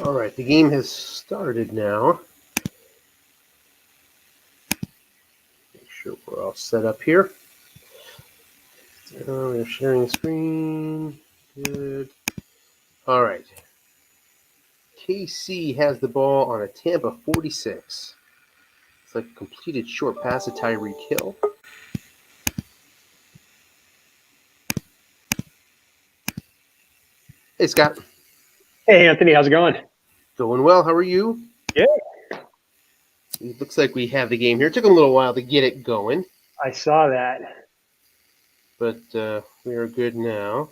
All right, the game has started now. Make sure we're all set up here. We're sharing screen. Good. All right. KC has the ball on a Tampa 46. It's like a completed short pass to Tyreek Hill. Hey, Scott. Hey, Anthony, how's it going? Going well. How are you? Yeah. It looks like we have the game here. It took a little while to get it going, I saw that. but we are good now.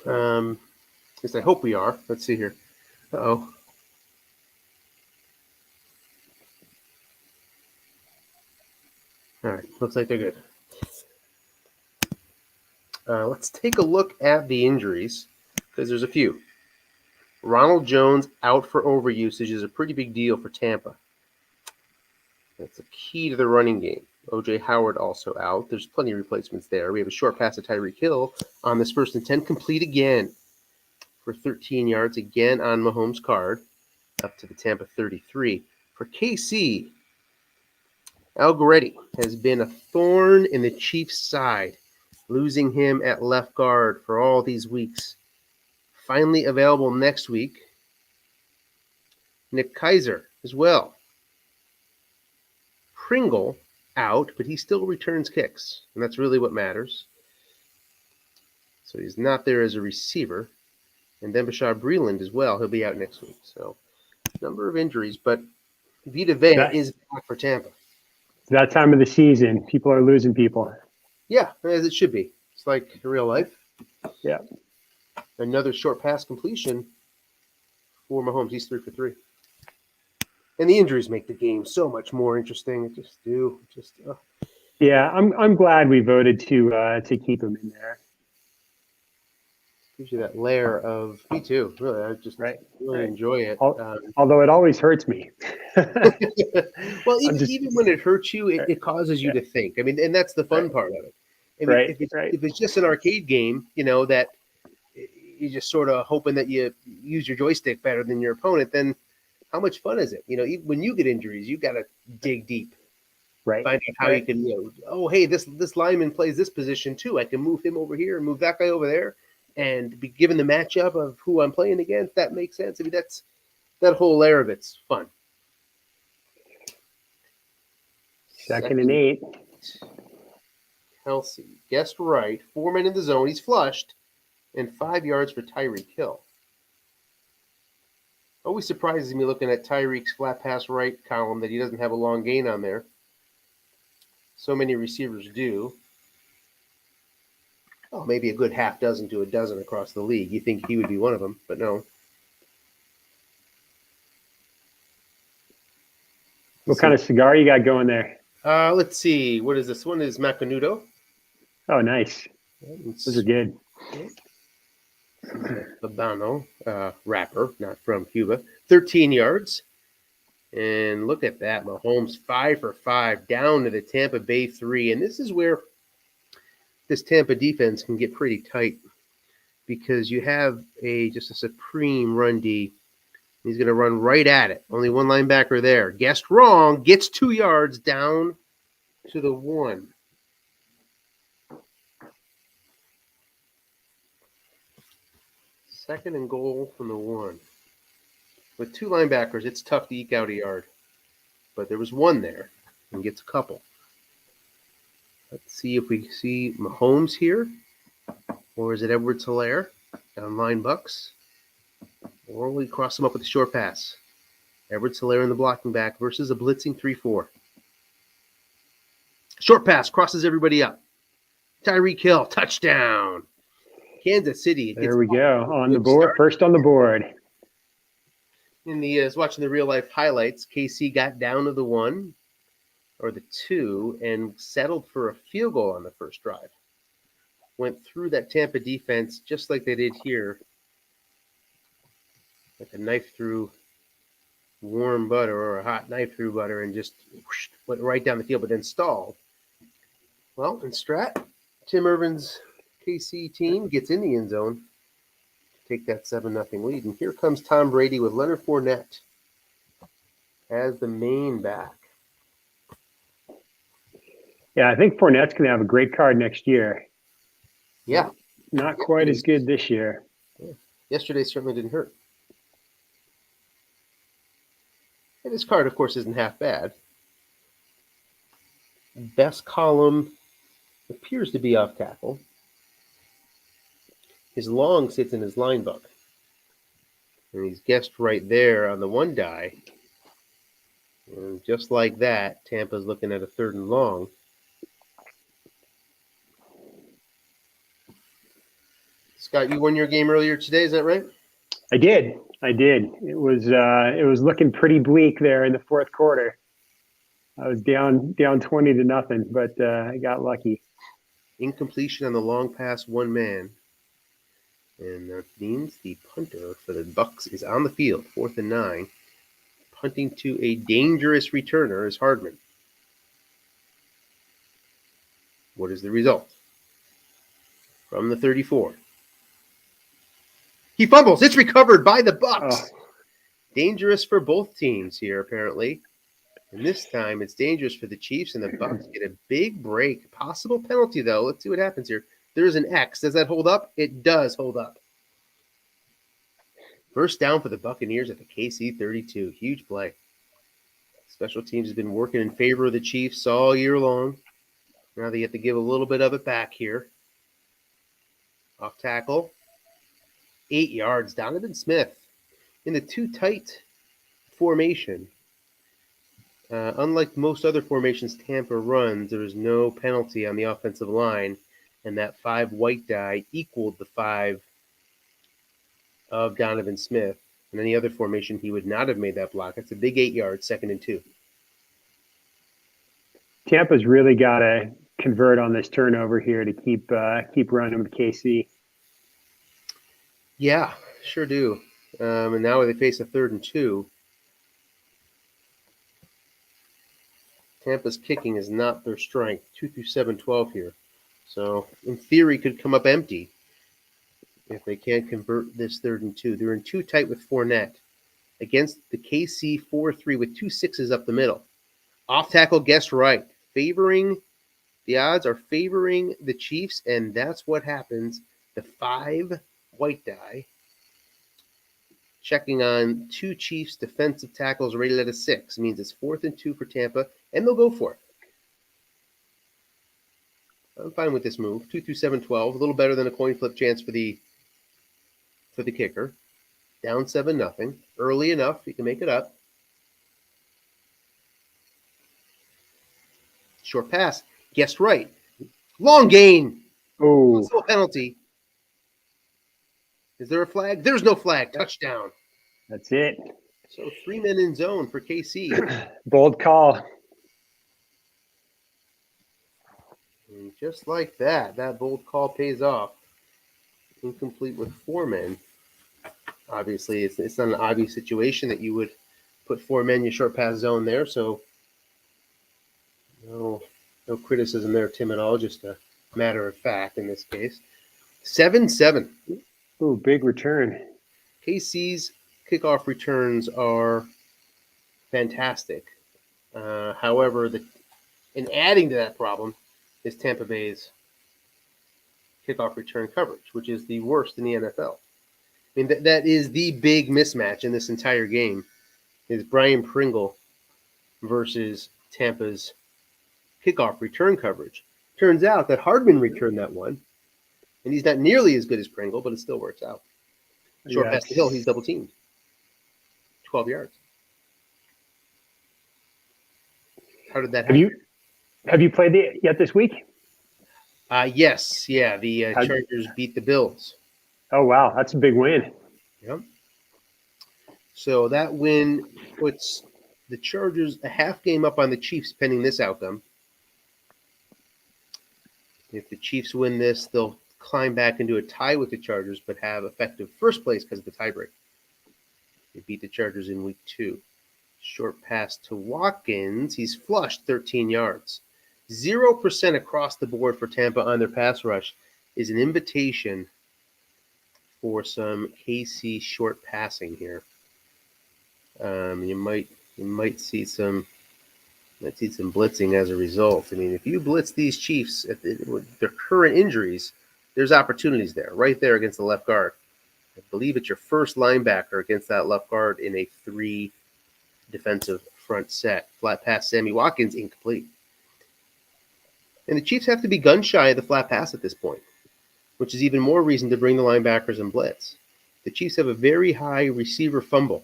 At least I hope we are. Let's see here. Uh-oh. All right. Looks like they're good. Let's take a look at the injuries, because there's a few. Ronald Jones out for overusage is a pretty big deal for Tampa. That's a key to the running game. O.J. Howard also out. There's plenty of replacements there. We have a short pass to Tyreek Hill on this 1st and 10, complete again for 13 yards, again on Mahomes' card, up to the Tampa 33. For KC, Algoretti has been a thorn in the Chiefs' side, losing him at left guard for all these weeks. Finally available next week. Nick Keizer as well. Pringle out, but he still returns kicks, and that's really what matters. So he's not there as a receiver. And then Bashar Breeland as well. He'll be out next week. So number of injuries, but Vita Vea is back for Tampa. It's that time of the season. People are losing people. Yeah, as it should be. It's like real life. Yeah. Another short pass completion for Mahomes. He's 3 for 3. And the injuries make the game so much more interesting. It just do. Yeah, I'm glad we voted to keep him in there. Gives you that layer of me too. Really, I just really enjoy it. Although it always hurts me. Well, even when it hurts you, it causes you to think. I mean, and that's the fun part of it. I mean, if it's just an arcade game, that you're just sort of hoping that you use your joystick better than your opponent, then how much fun is it? Even when you get injuries, you got to dig deep. Right. Find out how you can, oh, hey, this lineman plays this position too. I can move him over here and move that guy over there, and be given the matchup of who I'm playing against. That makes sense. I mean, that whole layer of it's fun. 2nd and 8. Kelsey guessed right. 4 men in the zone. He's flushed, and 5 yards for Tyreek Hill. Always surprises me looking at Tyreek's flat pass right column that he doesn't have a long gain on there. So many receivers do. Oh, maybe a good half dozen to a dozen across the league. You think he would be one of them, but no. What kind of cigar you got going there? Let's see. What is this? One is Macanudo. Oh, nice. Those are good. Habano wrapper, not from Cuba. 13 yards. And look at that. Mahomes 5 for 5 down to the Tampa Bay 3. And this is where this Tampa defense can get pretty tight, because you have just a supreme run D. He's going to run right at it. Only one linebacker there. Guessed wrong. Gets 2 yards down to the 1. Second and goal from the 1. With 2 linebackers, it's tough to eke out a yard. But there was one there, and gets a couple. Let's see if we see Mahomes here. Or is it Edwards-Helaire down line Bucks? Or we cross him up with a short pass. Edwards-Helaire in the blocking back versus a blitzing 3-4. Short pass crosses everybody up. Tyreek Hill, touchdown. Kansas City. There we go. On the board. First on the board. In the watching the real life highlights, KC got down to the 1 or the 2 and settled for a field goal on the first drive. Went through that Tampa defense just like they did here. Like a knife through warm butter, or a hot knife through butter, and just went right down the field, but then stalled. Well, in Strat, Tim Irvin's KC team gets in the end zone to take that 7-0 lead. And here comes Tom Brady with Leonard Fournette as the main back. Yeah, I think Fournette's going to have a great card next year. Yeah. Not quite as good this year. Yeah. Yesterday certainly didn't hurt. And his card, of course, isn't half bad. Best column appears to be off tackle. His long sits in his line book. And he's guessed right there on the one die. And just like that, Tampa's looking at a 3rd and long. Scott, you won your game earlier today, is that right? I did. It was looking pretty bleak there in the 4th quarter. I was down 20-0, but I got lucky. Incompletion on the long pass, one man. And that means the punter for the Bucks is on the field, 4th and 9. Punting to a dangerous returner is Hardman. What is the result? From the 34. He fumbles. It's recovered by the Bucks. Oh. Dangerous for both teams here, apparently. And this time it's dangerous for the Chiefs, and the Bucks get a big break. Possible penalty, though. Let's see what happens here. There's an X. Does that hold up? It does hold up. First down for the Buccaneers at the KC 32. Huge play. Special teams has been working in favor of the Chiefs all year long. Now they have to give a little bit of it back here. Off tackle. 8 yards. Donovan Smith in the too tight formation. Unlike most other formations Tampa runs, there is no penalty on the offensive line, and that 5 white die equaled the 5 of Donovan Smith. In any other formation, he would not have made that block. That's a big 8 yards, 2nd and 2. Tampa's really got to convert on this turnover here to keep running with KC. Yeah, sure do. And now they face a 3rd and 2. Tampa's kicking is not their strength. 2 through 7-12 here. So, in theory, could come up empty if they can't convert this 3rd and 2. They're in too tight with Fournette against the KC 4-3 with 2 6s up the middle. Off tackle, guess right. The odds are favoring the Chiefs, and that's what happens. The 5 white die checking on 2 Chiefs defensive tackles rated at a 6. It means it's 4th and 2 for Tampa, and they'll go for it. I'm fine with this move. 2 through 7-12, a little better than a coin flip chance for the kicker. Down 7-0. Early enough, you can make it up. Short pass. Guessed right. Long gain. Oh. No penalty. Is there a flag? There's no flag. Touchdown. That's it. So 3 men in zone for KC. Bold call. And just like that bold call pays off. Incomplete with 4 men. Obviously, it's not an obvious situation that you would put 4 men in your short pass zone there. So no criticism there, Tim, at all. Just a matter of fact in this case. 7-7. Ooh, big return. KC's kickoff returns are fantastic. However, in adding to that problem is Tampa Bay's kickoff return coverage, which is the worst in the NFL. I mean, that is the big mismatch in this entire game, is Brian Pringle versus Tampa's kickoff return coverage. Turns out that Hardman returned that one, and he's not nearly as good as Pringle, but it still works out. Short pass to Hill, he's double teamed. 12 yards. How did that happen? Have you played it yet this week? Yes. Yeah, the Chargers beat the Bills. Oh, wow. That's a big win. Yep. So that win puts the Chargers a half game up on the Chiefs pending this outcome. If the Chiefs win this, they'll climb back into a tie with the Chargers, but have effective first place because of the tiebreak. They beat the Chargers in week 2. Short pass to Watkins. He's flushed 13 yards. 0% across the board for Tampa on their pass rush. is an invitation for some KC short passing here. You might see some blitzing as a result. I mean, if you blitz these Chiefs with their current injuries, there's opportunities there, right there against the left guard. I believe it's your first linebacker against that left guard in a 3 defensive front set. Flat pass, Sammy Watkins, incomplete. And the Chiefs have to be gun shy of the flat pass at this point, which is even more reason to bring the linebackers and blitz. The Chiefs have a very high receiver fumble,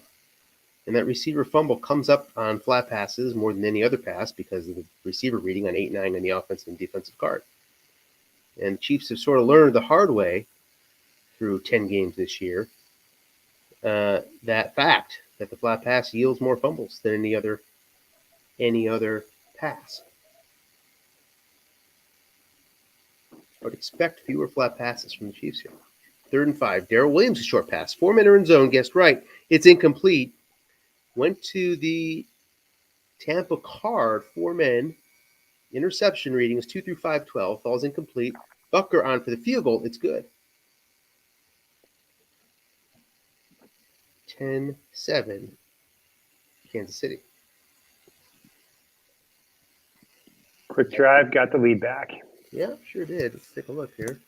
and that receiver fumble comes up on flat passes more than any other pass because of the receiver reading on 8-9 on the offensive and defensive guard. And the Chiefs have sort of learned the hard way through 10 games this year that fact that the flat pass yields more fumbles than any other pass. I would expect fewer flat passes from the Chiefs here. 3rd and 5. Darrell Williams, a short pass. 4 men are in zone. Guessed right. It's incomplete. Went to the Tampa card. 4 men. Interception reading is 2 through 5-12. Falls incomplete. Bucker on for the field goal. It's good. 10-7. Kansas City. Quick drive, got the lead back. Yeah, sure did. Let's take a look here.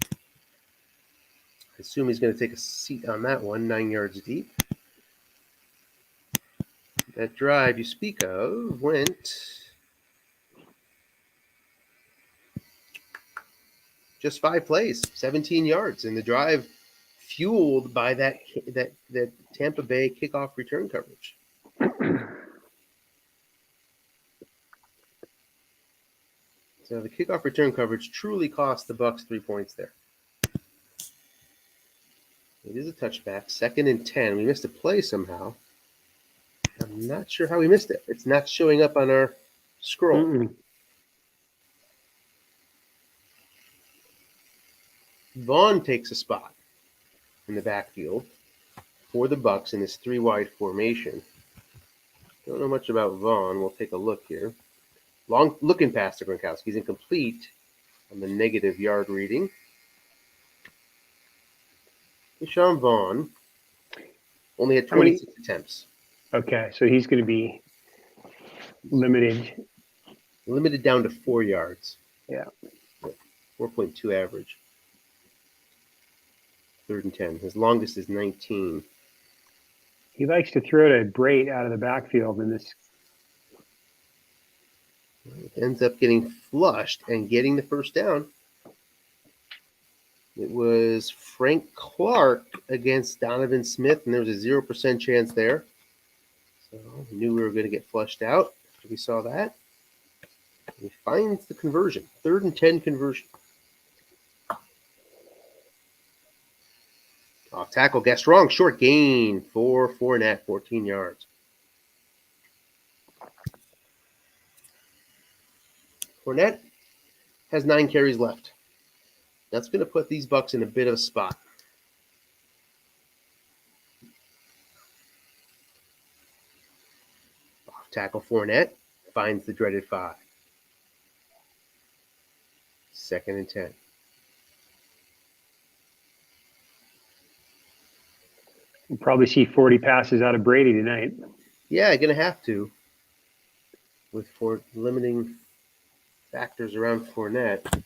I assume he's going to take a seat on that one, 9 yards deep. That drive you speak of went just 5 plays, 17 yards, and the drive fueled by that Tampa Bay kickoff return coverage. So the kickoff return coverage truly cost the Bucs 3 points there. It is a touchback. 2nd and 10. We missed a play somehow. I'm not sure how we missed it. It's not showing up on our scroll. Mm-mm. Vaughn takes a spot in the backfield for the Bucs in this 3-wide formation. Don't know much about Vaughn. We'll take a look here. Long looking pass to Gronkowski. He's incomplete on the negative yard reading. Deshaun Vaughn only had 26 attempts. Okay, so he's going to be limited down to 4 yards. Yeah. 4.2 average. 3rd and 10. His longest is 19. He likes to throw to Brait out of the backfield in this. Ends up getting flushed and getting the first down. It was Frank Clark against Donovan Smith, and there was a 0% chance there. So we knew we were going to get flushed out after we saw that. He finds the conversion. 3rd and 10 conversion. Off tackle, guessed wrong. Short gain for Fournette, 14 yards. Fournette has 9 carries left. That's going to put these Bucs in a bit of a spot. Off tackle, Fournette finds the dreaded 5. 2nd and 10. We'll probably see 40 passes out of Brady tonight. Yeah, going to have to. With limiting factors around Fournette.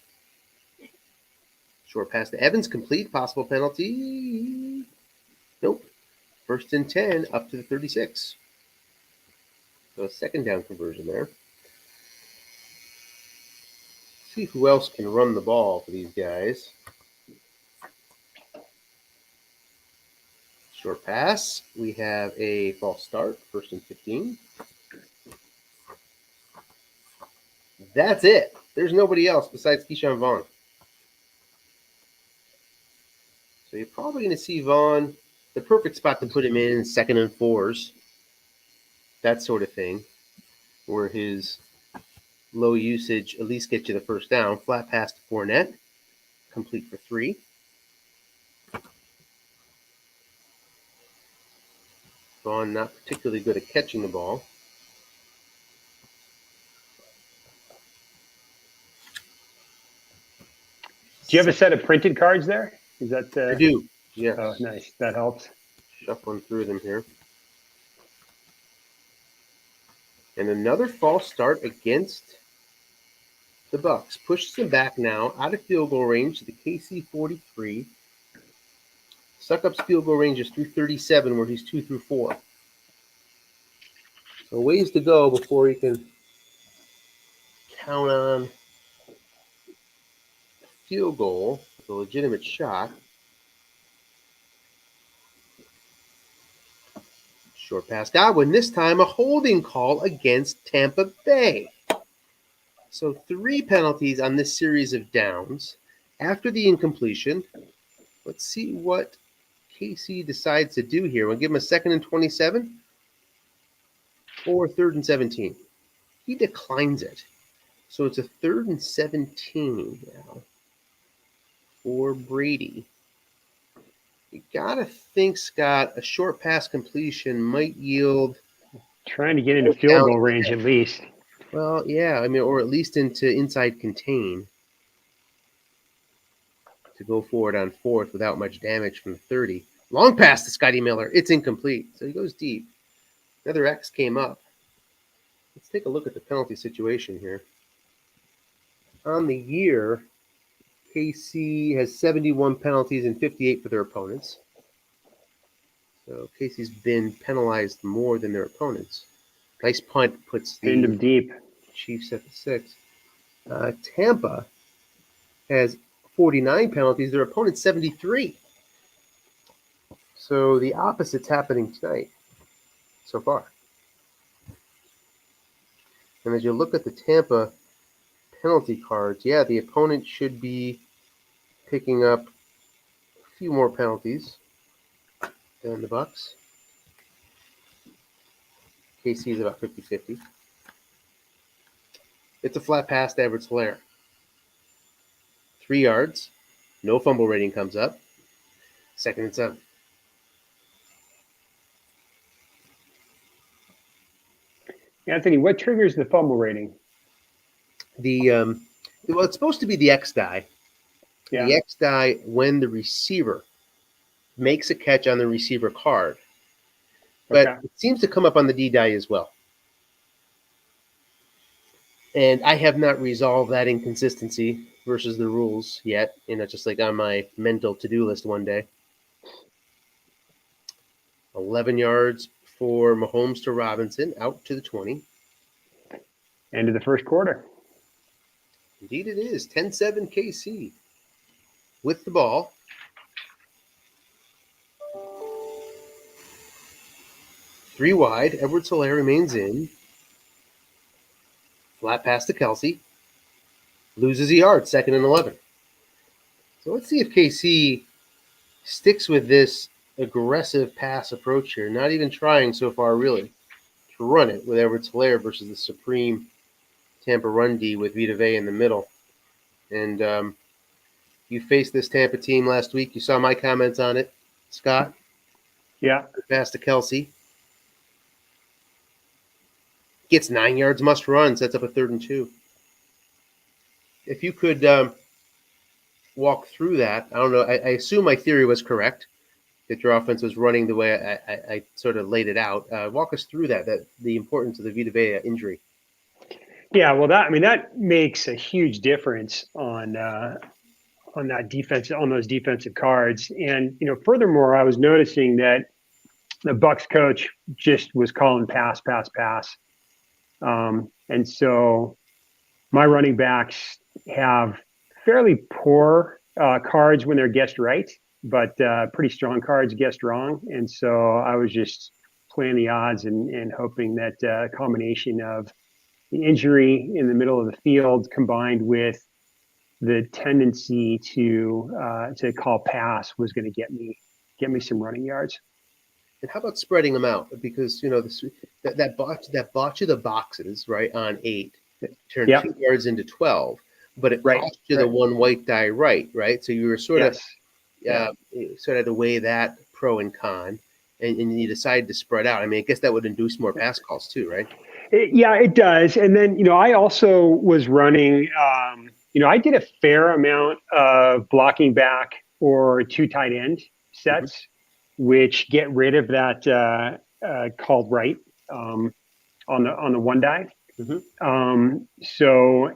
Short pass to Evans, complete. Possible penalty. Nope. 1st and 10 up to the 36. So a 2nd down conversion there. See who else can run the ball for these guys. Short pass. We have a false start. 1st and 15. That's it. There's nobody else besides Keyshawn Vaughn. So you're probably going to see Vaughn, the perfect spot to put him in 2nd and 4s. That sort of thing. Where his low usage at least gets you the first down. Flat pass to Fournette. Complete for 3. Vaughn not particularly good at catching the ball. Do you have a set of printed cards there? Is that? I do. Yes. Oh, nice. That helps. Shuffling through them here. And another false start against the Bucks. Pushes them back now out of field goal range to the KC 43. Suckup's field goal range is through 37, where he's 2 through 4. So ways to go before he can count on a field goal with a legitimate shot. Short pass Godwin. This time a holding call against Tampa Bay. So 3 penalties on this series of downs. After the incompletion, let's see what KC decides to do here. We'll give him a 2nd and 27 or 3rd and 17. He declines it. So it's a 3rd and 17 now for Brady. You got to think, Scott, a short pass completion might yield. Trying to get into field goal range at least. Well, yeah, I mean, or at least into inside contain to go forward on 4th without much damage from the 30. Long pass to Scotty Miller. It's incomplete. So he goes deep. Another X came up. Let's take a look at the penalty situation here. On the year, KC has 71 penalties and 58 for their opponents. So KC's been penalized more than their opponents. Nice punt puts End the of deep. Chiefs at the 6. Tampa has 49 penalties. Their opponent's 73. So the opposite's happening tonight so far. And as you look at the Tampa penalty cards, yeah, the opponent should be picking up a few more penalties than the Bucks. KC is about 50-50. It's a flat pass to Edwards-Helaire. 3 yards. No fumble rating comes up. 2nd and 7. Anthony, what triggers the fumble rating? Well, it's supposed to be the X die. Yeah. The X die when the receiver makes a catch on the receiver card. But Okay. it seems to come up on the D die as well. And I have not resolved that inconsistency versus the rules yet. Just like on my mental to-do list one day. 11 yards for Mahomes to Robinson, out to the 20. End of the first quarter. Indeed it is. 10-7 KC with the ball. Three wide. Edwards-Helaire remains in. Flat pass to Kelsey. Loses a yard. 2nd and 11. So let's see if KC sticks with this aggressive pass approach here. Not even trying so far, really, to run it with Edwards-Helaire versus the supreme Tampa run D with Vita Vea in the middle. And you faced this Tampa team last week. You saw my comments on it, Scott. Yeah. Pass to Kelsey. Gets 9 yards, must run, sets up a 3rd and 2. If you could walk through that, I don't know, I assume my theory was correct, that your offense was running the way I sort of laid it out. Walk us through that the importance of the Vita Vea injury. Yeah, well, that makes a huge difference on that defense, on those defensive cards. And furthermore, I was noticing that the Bucks coach just was calling pass. And so my running backs have fairly poor cards when they're guessed right, but pretty strong cards guessed wrong. And so I was just playing the odds and hoping that combination of the injury in the middle of the field combined with the tendency to call pass was going to get me some running yards. And how about spreading them out? Because that botch of the boxes right on 8 turned 2 yards into 12, but it cost you the one white die right. So you were sort of had to weigh that pro and con, and you decided to spread out. I mean, I guess that would induce more pass calls too, right? It does. And then I also was running I did a fair amount of blocking back or two tight end sets, which get rid of that called right on the one die. So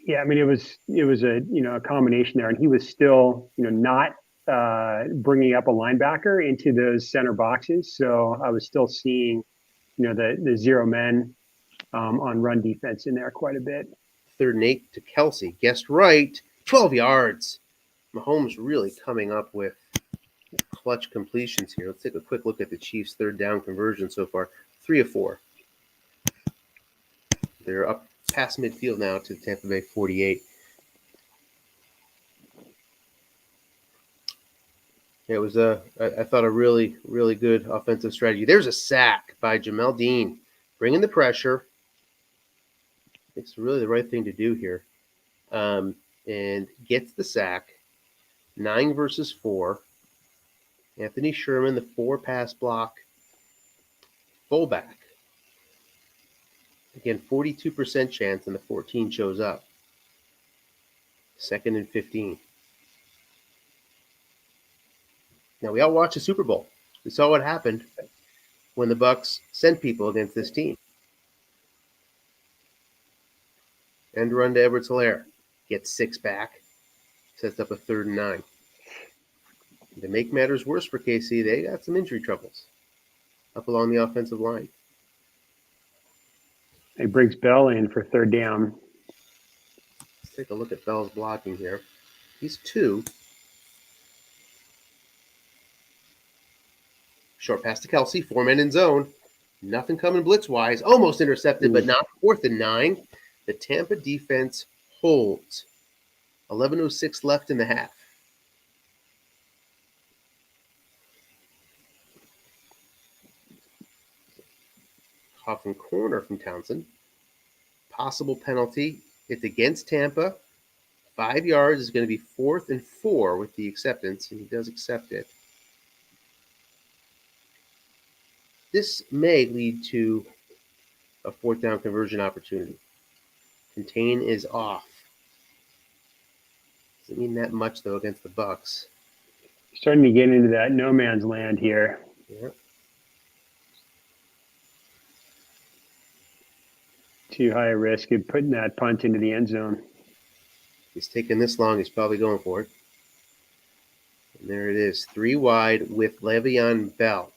yeah, I mean, it was a combination there, and he was still not bringing up a linebacker into those center boxes. So I was still seeing the zero men on run defense in there quite a bit. 3rd and 8 to Kelsey. Guessed right. 12 yards. Mahomes really coming up with clutch completions here. Let's take a quick look at the Chiefs' 3rd down conversion so far. 3 of 4. They're up past midfield now to Tampa Bay 48. It was I thought a really, really good offensive strategy. There's a sack by Jamel Dean, bringing the pressure. It's really the right thing to do here, and gets the sack. 9 versus 4. Anthony Sherman, the 4 pass block fullback. Again, 42% chance, and the 14 shows up. 2nd and 15. Now, we all watched the Super Bowl. We saw what happened when the Bucs sent people against this team. End run to Edwards-Helaire. Gets 6 back. Sets up a 3rd and 9. To make matters worse for KC, they got some injury troubles up along the offensive line. He brings Bell in for 3rd down. Let's take a look at Bell's blocking here. He's 2. Short pass to Kelsey. 4 men in zone. Nothing coming blitz-wise. Almost intercepted, but not. 4th and 9. The Tampa defense holds. 11:06 left in the half. Coffin corner from Townsend. Possible penalty. It's against Tampa. 5 yards is going to be 4th and 4 with the acceptance, and he does accept it. This may lead to a 4th down conversion opportunity. Contain is off. Doesn't mean that much, though, against the Bucs. Starting to get into that no man's land here. Yeah. Too high a risk of putting that punt into the end zone. He's taking this long. He's probably going for it. And there it is. 3 wide with Le'Veon Bell.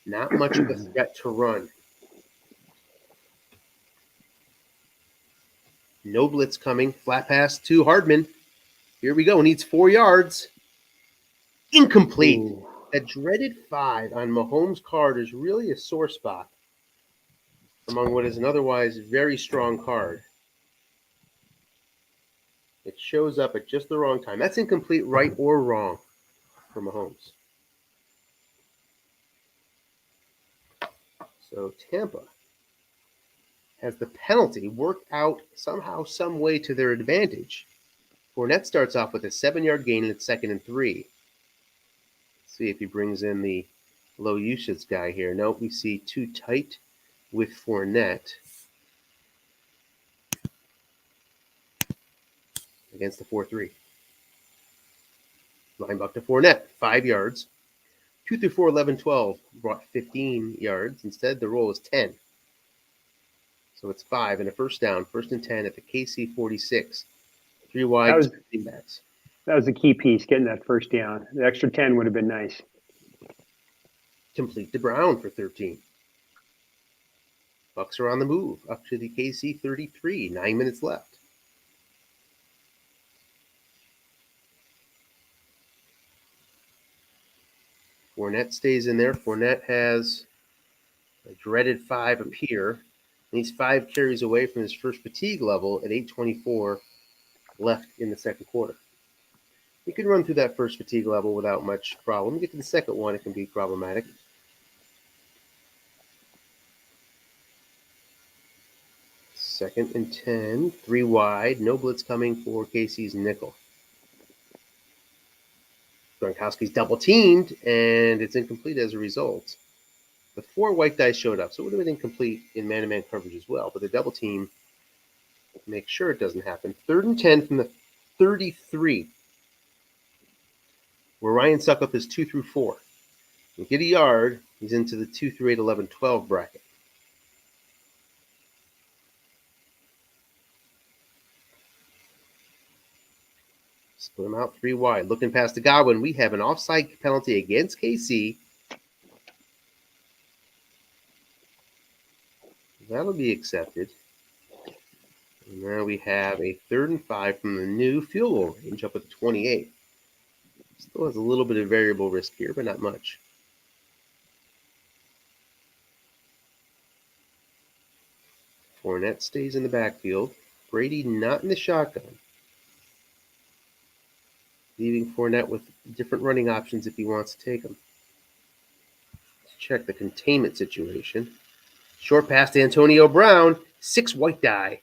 Not much of a threat to run. No blitz coming. Flat pass to Hardman. Here we go. Needs 4 yards. Incomplete. Ooh. That dreaded 5 on Mahomes' card is really a sore spot among what is an otherwise very strong card. It shows up at just the wrong time. That's incomplete, right or wrong, for Mahomes. So Tampa has the penalty work out somehow, some way to their advantage. Fournette starts off with a 7-yard gain, and it's 2nd and 3. Let's see if he brings in the low usage guy here. Nope, we see too tight with Fournette against the 4-3. Line buck to Fournette, 5 yards. 2 through 4, 11, 12 brought 15 yards. Instead, the roll is 10. So it's 5 and a 1st down, 1st and 10 at the KC 46. 3 wide, 2 backs. That was the key piece, getting that 1st down. The extra 10 would have been nice. Complete to Brown for 13. Bucs are on the move up to the KC 33. 9 minutes left. Fournette stays in there. Fournette has a dreaded 5 appear. And he's 5 carries away from his first fatigue level at 8:24 left in the 2nd quarter. You can run through that first fatigue level without much problem. You get to the 2nd one, it can be problematic. Second and 10, 3 wide, no blitz coming for KC's nickel. Gronkowski's double teamed, and it's incomplete as a result. The 4 white dice showed up, so it would have been incomplete in man-to-man coverage as well. But the double team Make sure it doesn't happen. 3rd and 10 from the 33, where Ryan Suckup is 2 through 4. You get a yard, he's into the 2 through 8, 11, 12 bracket. Split him out 3 wide. Looking past the Godwin, we have an offside penalty against KC. That'll be accepted. And now we have a 3rd and 5 from the new field goal range up at the 28. Still has a little bit of variable risk here, but not much. Fournette stays in the backfield. Brady not in the shotgun. Leaving Fournette with different running options if he wants to take them. Let's check the containment situation. Short pass to Antonio Brown. 6 white die.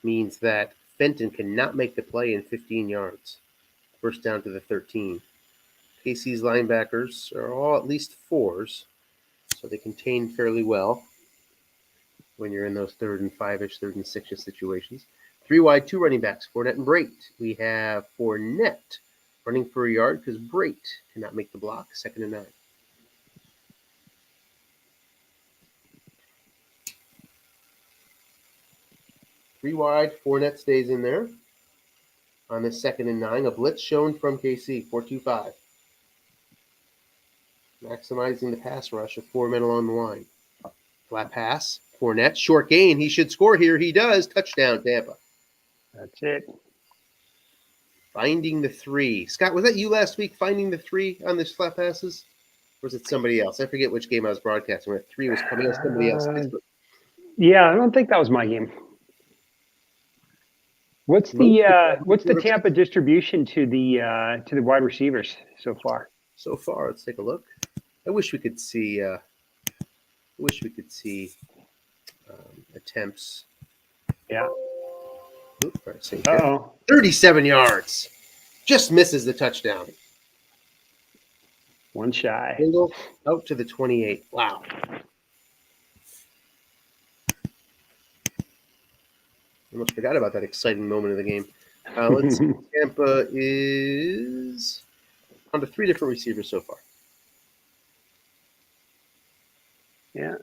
Means that Fenton cannot make the play in 15 yards. First down to the 13. KC's linebackers are all at least 4s, so they contain fairly well when you're in those 3rd and 5-ish, 3rd and 6-ish situations. 3 wide, 2 running backs, Fournette and Brate. We have Fournette running for a yard because Brate cannot make the block. 2nd and 9. Three wide, Fournette stays in there. On this 2nd and 9, a blitz shown from KC, 4-2-5. Maximizing the pass rush of 4 men along the line. Flat pass, Fournette, short gain. He should score here. He does. Touchdown, Tampa. That's it. Finding the 3. Scott, was that you last week finding the 3 on the flat passes? Or was it somebody else? I forget which game I was broadcasting where 3 was coming out somebody else. Yeah, I don't think that was my game. What's the Tampa distribution to the wide receivers so far? So far, let's take a look. I wish we could see attempts. Yeah. Oops, 37 yards. Just misses the touchdown. One shy. Single out to the 28. Wow. I almost forgot about that exciting moment of the game. Let's see. Tampa is on to 3 different receivers so far. Yeah.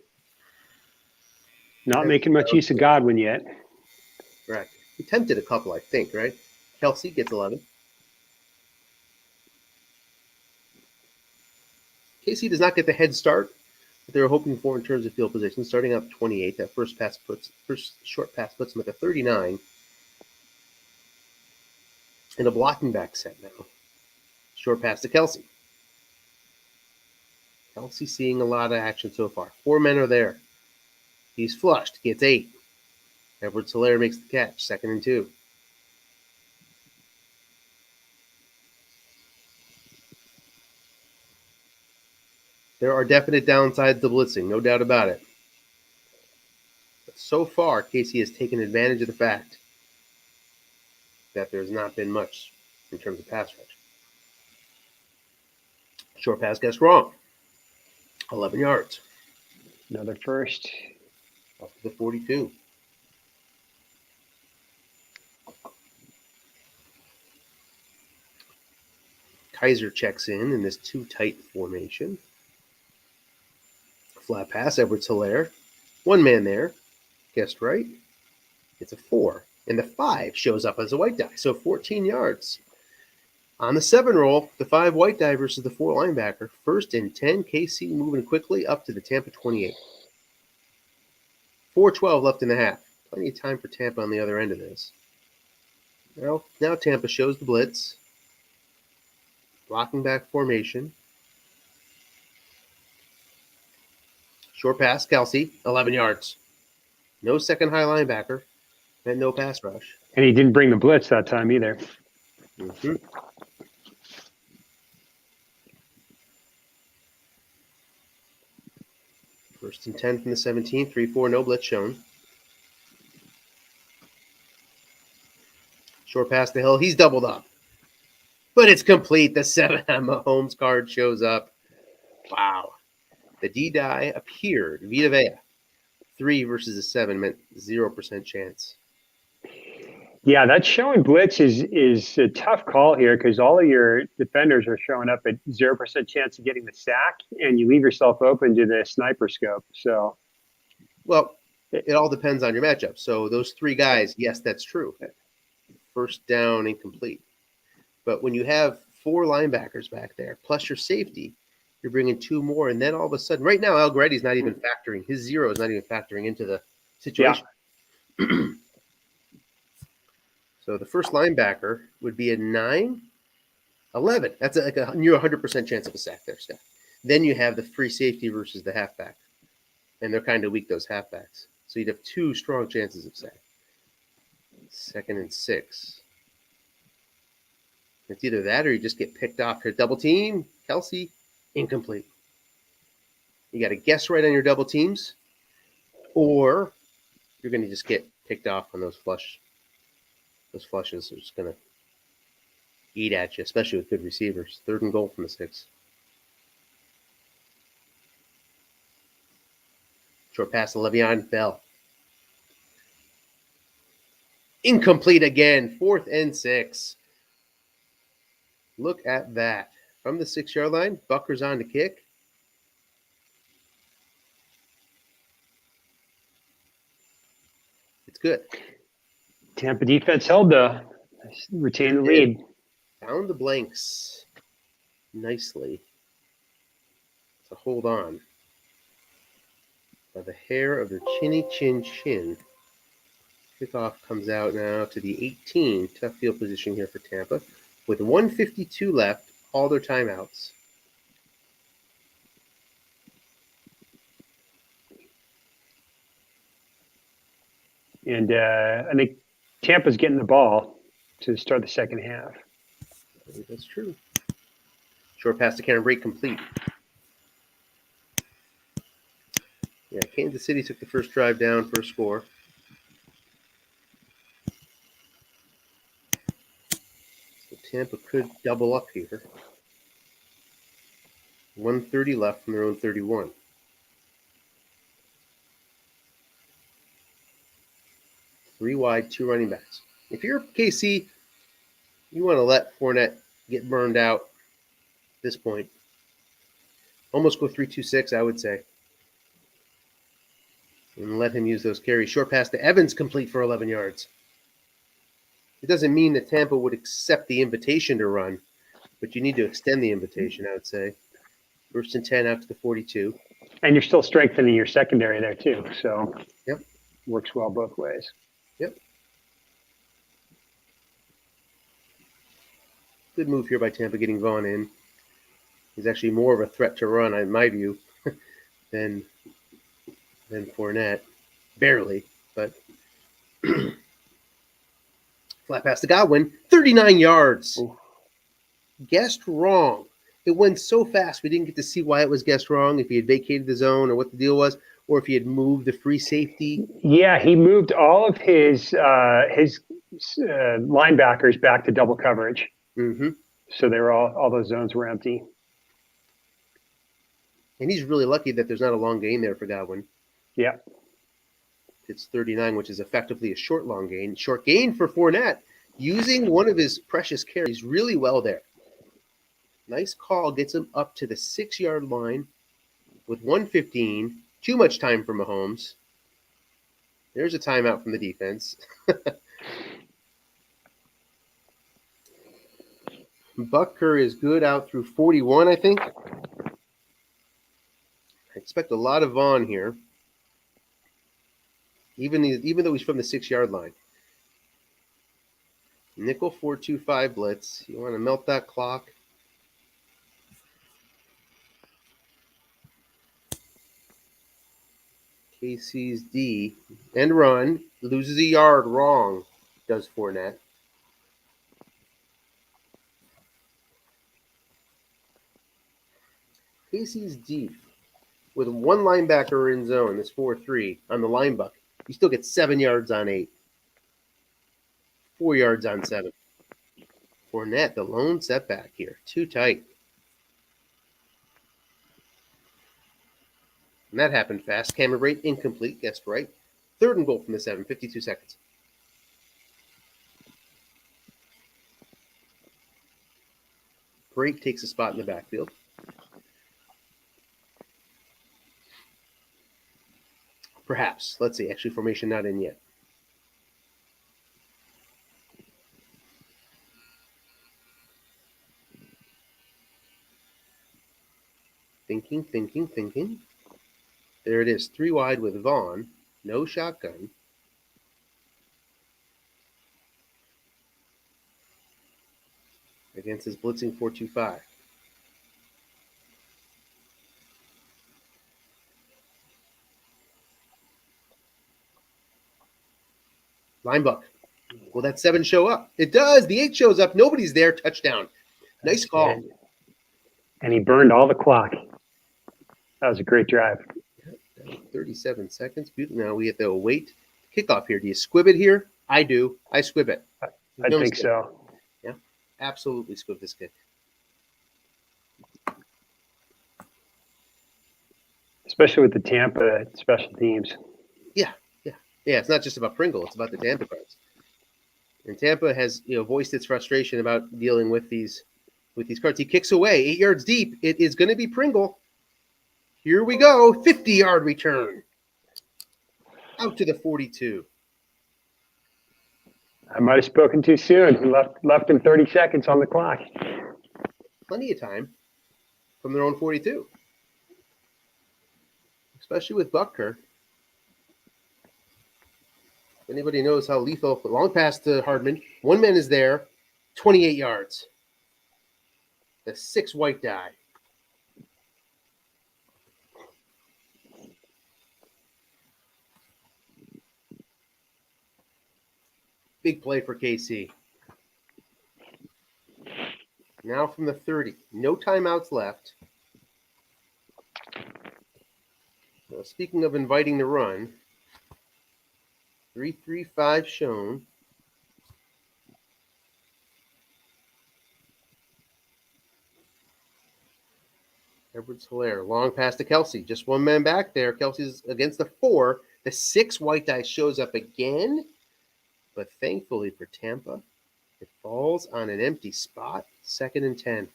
Not making much use of Godwin yet. Correct. He attempted a couple, I think, right? Kelsey gets 11. KC does not get the head start that they were hoping for in terms of field position. Starting out 28, that first short pass puts him at the 39. And a blocking back set now. Short pass to Kelsey. Kelsey seeing a lot of action so far. 4 men are there. He's flushed, gets 8. Edwards-Helaire makes the catch, 2nd and 2. There are definite downsides to blitzing, no doubt about it. But so far, KC has taken advantage of the fact that there's not been much in terms of pass rush. Short pass gets wrong. 11 yards. Another first. Up to the 42. Kaiser checks in this 2-tight formation. Flat pass, Edwards-Helaire. 1 man there. Guessed right. It's a 4. And the 5 shows up as a white die. So 14 yards. On the 7 roll, the 5 white die versus the 4 linebacker. 1st and 10. KC moving quickly up to the Tampa 28. 4:12 left in the half. Plenty of time for Tampa on the other end of this. Now Tampa shows the blitz. Blocking back formation. Short pass, Kelsey, 11 yards. No second high linebacker and no pass rush. And he didn't bring the blitz that time either. Mm-hmm. First and 10 from the 17, 3-4, no blitz shown. Short pass to Hill, he's doubled up. But it's complete. The 7 on Mahomes card shows up. Wow. The D-die appeared. Vita Vea. 3 versus a 7 meant 0% chance. Yeah, that showing blitz is a tough call here because all of your defenders are showing up at 0% chance of getting the sack, and you leave yourself open to the sniper scope. So, Well, it all depends on your matchup. So those three guys, yes, that's true. First down, incomplete. But when you have four linebackers back there, plus your safety, you're bringing two more, and then all of a sudden, right now, Algretti's not even factoring. His 0 is not even factoring into the situation. Yeah. So the first linebacker would be a 9, 11. That's like a near 100% chance of a sack there, Steph. Then you have the free safety versus the halfback. And they're kind of weak, those halfbacks. So you'd have two strong chances of sack. 2nd and 6. It's either that or you just get picked off. Your double team, Kelsey, incomplete. You got to guess right on your double teams, or you're going to just get picked off on those flushes. Those flushes are just going to eat at you, especially with good receivers. 3rd and goal from the 6. Short pass to Le'Veon Bell. Incomplete again. 4th and 6. Look at that. From the 6-yard line, Bucker's on to kick. It's good. Tampa defense held the retain the lead. Found the blanks nicely to hold on by the hair of their chinny chin chin. Kickoff comes out now to the 18. Tough field position here for Tampa. With 1:52 left, all their timeouts. And I think Tampa's getting the ball to start the second half. I think that's true. Short pass to Karen Brake complete. Yeah, Kansas City took the first drive down for a score. So Tampa could double up here. 1:30 left from their own 31. Three wide, two running backs. If you're KC, you want to let Fournette get burned out at this point. Almost go 3-2-6, I would say. And let him use those carries. Short pass to Evans complete for 11 yards. It doesn't mean that Tampa would accept the invitation to run, but you need to extend the invitation, I would say. 1st and 10 out to the 42. And you're still strengthening your secondary there too. So Yep. Works well both ways. Yep. Good move here by Tampa getting Vaughn in. He's actually more of a threat to run, in my view, than Fournette. Barely, but flat pass to Godwin, 39 yards. Ooh. Guessed wrong. It went so fast we didn't get to see why it was guessed wrong, if he had vacated the zone or what the deal was, or if he had moved the free safety. Yeah, he moved all of his linebackers back to double coverage. Mm-hmm. So they were all those zones were empty. And he's really lucky that there's not a long gain there for Godwin. Yeah. It's 39, which is effectively a short long gain. Short gain for Fournette, using one of his precious carries really well there. Nice call, gets him up to the 6-yard line with 1:15. Too much time for Mahomes. There's a timeout from the defense. Bucker is good out through 41, I think. I expect a lot of Vaughn here. Even though he's from the 6-yard line. Nickel 4-2-5 blitz. You want to melt that clock. KC's D. And run. Loses a yard wrong, does Fournette. KC's D. With one linebacker in zone, this 4-3 on the line buck. You still get 7 yards on 8. 4 yards on 7. Fournette, the lone setback here. Too tight. And that happened fast. Camera rate incomplete. Guessed right. 3rd and goal from the 7. 52 seconds. break takes a spot in the backfield. Perhaps. Let's see. Actually, formation not in yet. Thinking. There it is. 3 wide with Vaughn. No shotgun. Against his blitzing 4-2-5. Linebuck. Will that 7 show up? It does. The 8 shows up. Nobody's there. Touchdown. Nice call. And he burned all the clock. That was a great drive. 37 seconds. Now we have to wait. Kickoff here. Do you squib it here? I do. I squib it. I think so. Yeah, absolutely squib this kick. Especially with the Tampa special teams. Yeah, it's not just about Pringle. It's about the Tampa cards. And Tampa has voiced its frustration about dealing with these cards. He kicks away 8 yards deep. It is going to be Pringle. Here we go. 50-yard return. Out to the 42. I might have spoken too soon. We left him 30 seconds on the clock. Plenty of time from their own 42. Especially with Butker. If anybody knows how lethal, long pass to Hardman. One man is there. 28 yards. The 6 white die. Big play for KC. Now from the 30. No timeouts left. Now, speaking of inviting the run, 3-3-5 shown. Edwards-Hilaire. Long pass to Kelsey. Just one man back there. Kelsey's against the 4. The 6 white die shows up again. But thankfully for Tampa, it falls on an empty spot. 2nd and 10.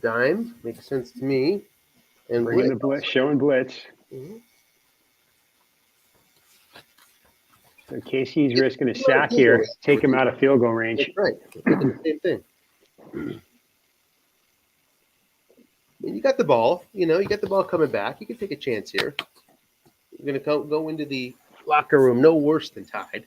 Dime makes sense to me. And bringing the blitz, showing blitz. Mm-hmm. So KC's risking a sack here. Take him out of field goal range. That's right. We're thinking the same thing. When you got the ball, you got the ball coming back. You can take a chance here. You're going to go into the locker room no worse than tied.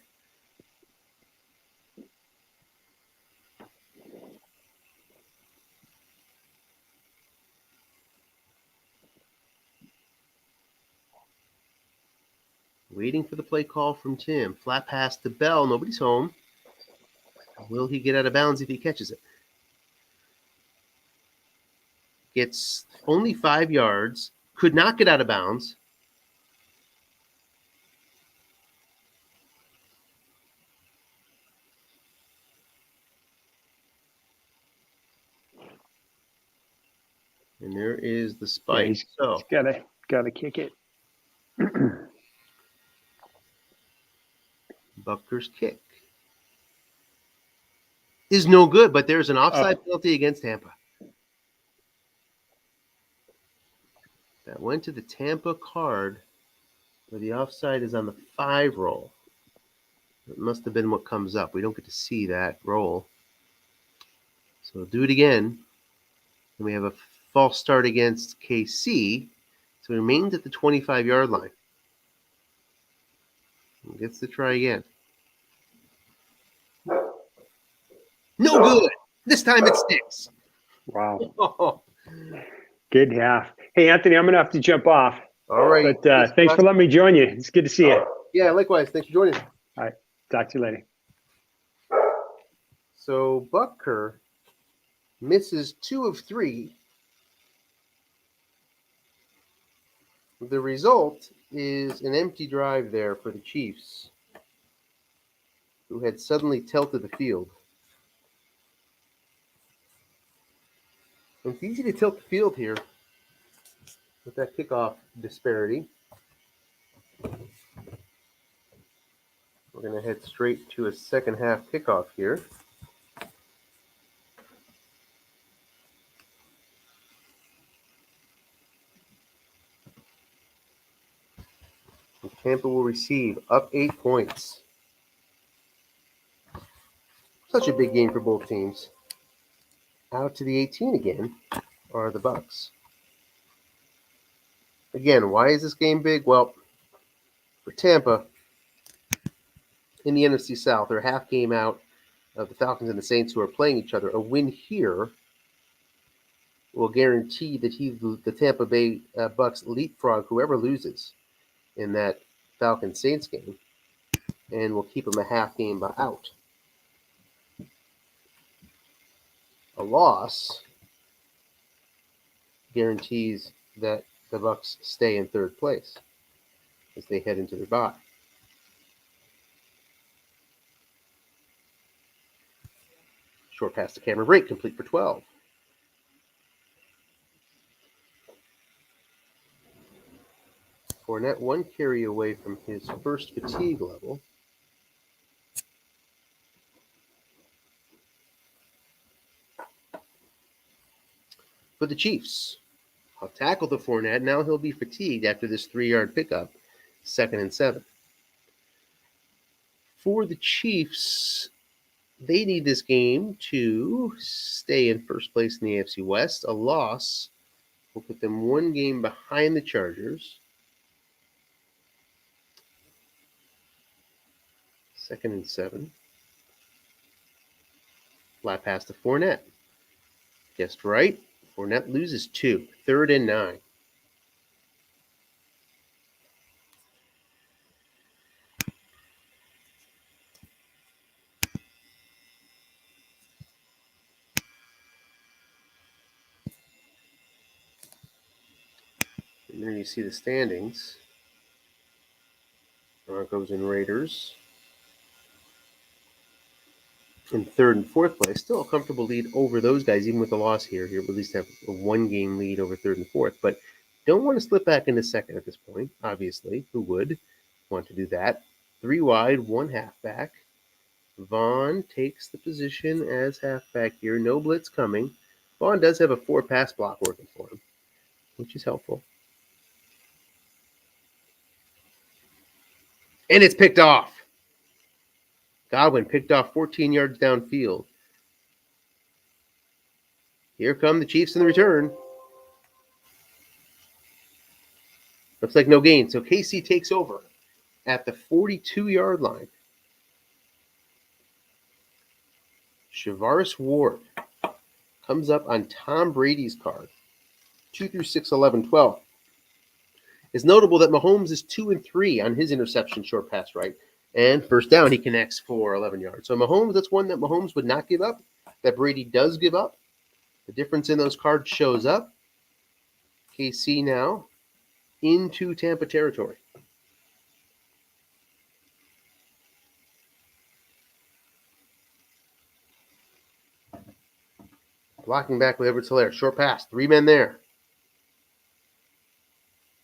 Waiting for the play call from Tim. Flat pass to Bell. Nobody's home. Will he get out of bounds if he catches it? Gets only 5 yards. Could not get out of bounds. And there is the spike. Yeah, he's gotta kick it. Butker's kick is no good, but there's an offside penalty against Tampa. That went to the Tampa card, where the offside is on the 5 roll. It must have been what comes up. We don't get to see that roll. So we'll do it again. And we have a false start against KC. So it remains at the 25-yard line. And gets to try again. No good. This time it sticks. Wow. Oh. Good half. Hey, Anthony, I'm going to have to jump off. All right. But thanks for letting me join you. It's good to see you. Yeah, likewise. Thanks for joining. All right. Talk to you later. So Butker misses 2 of 3. The result is an empty drive there for the Chiefs, who had suddenly tilted the field. It's easy to tilt the field here with that kickoff disparity. We're going to head straight to a second half kickoff here. And Tampa will receive up 8 points. Such a big game for both teams. Out to the 18 again are the Bucks. Again, why is this game big? Well, for Tampa, in the NFC South, they're a half game out of the Falcons and the Saints, who are playing each other. A win here will guarantee that the Tampa Bay Bucks leapfrog whoever loses in that Falcons Saints game, and will keep them a half game out. A loss guarantees that the Bucks stay in third place as they head into their bye. Short pass to Cameron Brate, complete for 12. Fournette one carry away from his first fatigue level. For the Chiefs, I'll tackle the Fournette. Now he'll be fatigued after this 3-yard pickup. 2nd and 7. For the Chiefs, they need this game to stay in first place in the AFC West. A loss will put them 1 game behind the Chargers. 2nd and 7. Flat pass to Fournette. Guessed right. Fournette loses 2. 3rd and 9. And there you see the standings. Broncos and Raiders in 3rd and 4th place. Still a comfortable lead over those guys, even with the loss here. Here, at least have a 1-game lead over 3rd and 4th. But don't want to slip back into 2nd at this point, obviously. Who would want to do that? 3 wide, 1 halfback. Vaughn takes the position as halfback here. No blitz coming. Vaughn does have a 4-pass block working for him, which is helpful. And it's picked off. Godwin picked off 14 yards downfield. Here come the Chiefs in the return. Looks like no gain. So KC takes over at the 42-yard line. Shavaris Ward comes up on Tom Brady's card. 2 through 6, 11, 12. It's notable that Mahomes is 2 and 3 on his interception short pass right. And first down, he connects for 11 yards. So Mahomes, that's one that Mahomes would not give up, that Brady does give up. The difference in those cards shows up. KC now into Tampa territory. Blocking back with Edwards-Helaire. Short pass. 3 men there.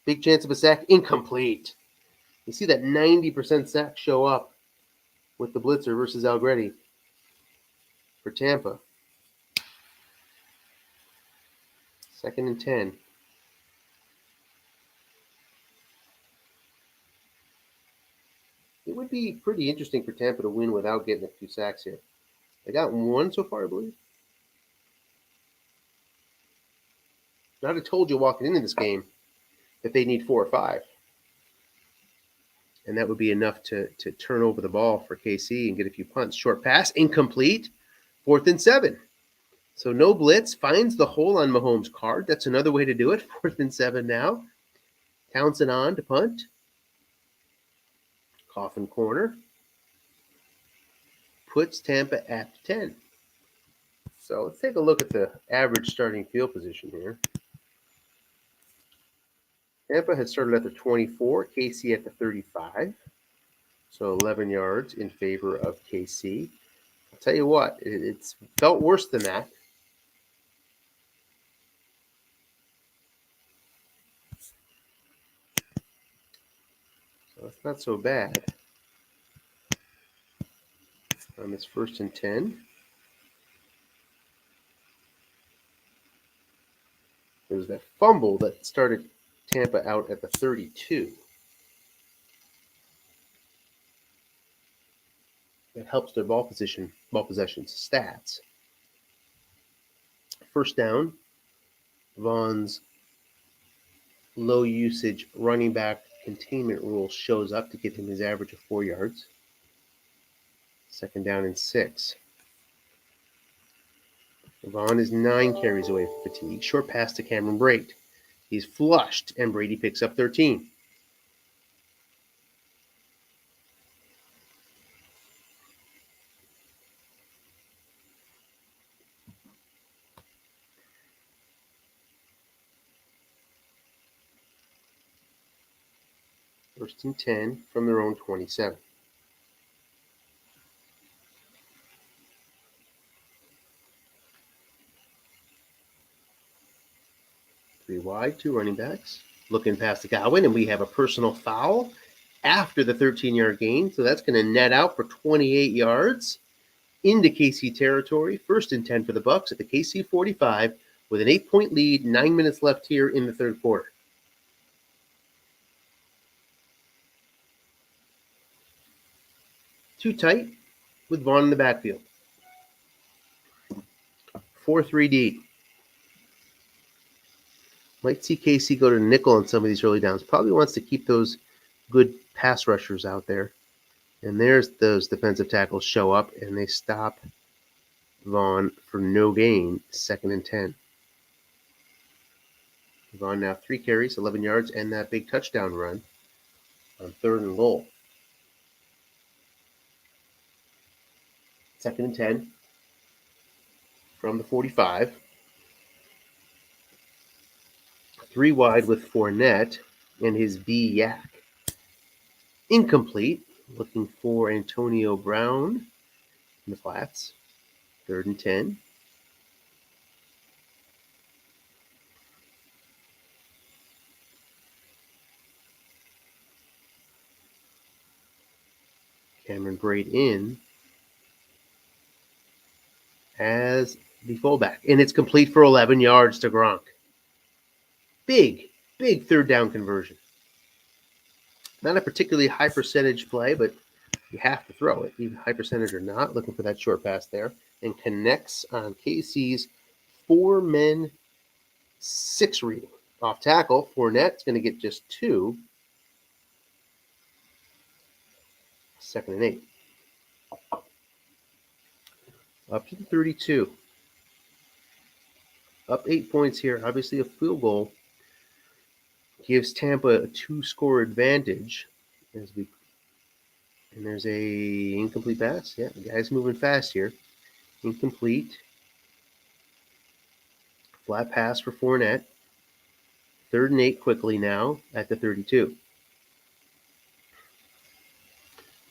Big chance of a sack. Incomplete. You see that 90% sack show up with the blitzer versus Allegretti for Tampa. 2nd and 10. It would be pretty interesting for Tampa to win without getting a few sacks here. They got 1 so far, I believe. I'd have told you walking into this game that they need 4 or 5. And that would be enough to turn over the ball for KC and get a few punts. Short pass, incomplete. 4th and 7. So no blitz, finds the hole on Mahomes' card. That's another way to do it. 4th and 7 now. Townsend on to punt. Coffin corner. Puts Tampa at 10. So let's take a look at the average starting field position here. Tampa has started at the 24, KC at the 35. So 11 yards in favor of KC. I'll tell you what, it's felt worse than that. So it's not so bad. On this 1st and 10. There was that fumble that started Tampa out at the 32. That helps their ball possession stats. 1st down, Vaughn's low usage running back containment rule shows up to get him his average of 4 yards. 2nd down and 6. Vaughn is 9 carries away from fatigue. Short pass to Cameron Brate. He's flushed, and Brady picks up 13. First and 10 from their own 27. Three wide, 2 running backs. Looking past the Godwin, and we have a personal foul after the 13-yard gain. So that's going to net out for 28 yards into KC territory. 1st and 10 for the Bucs at the KC 45 with an 8-point lead, 9 minutes left here in the 3rd quarter. Too tight with Vaughn in the backfield. 4-3-D. Might see KC go to nickel on some of these early downs. Probably wants to keep those good pass rushers out there. And there's those defensive tackles show up, and they stop Vaughn for no gain, 2nd and 10. Vaughn now 3 carries, 11 yards, and that big touchdown run on 3rd and goal. 2nd and 10 from the 45. 3 wide with Fournette and his B Yak. Incomplete. Looking for Antonio Brown in the flats. 3rd and 10. Cameron Brate in as the fullback. And it's complete for 11 yards to Gronk. Big 3rd down conversion. Not a particularly high percentage play, but you have to throw it, even high percentage or not. Looking for that short pass there. And connects on KC's 4-men 6 reading. Off tackle, Fournette's going to get just 2. 2nd and 8. Up to the 32. Up 8 points here. Obviously a field goal gives Tampa a 2-score advantage. And there's a incomplete pass. Yeah, the guy's moving fast here. Incomplete. Flat pass for Fournette. 3rd and 8 quickly now at the 32.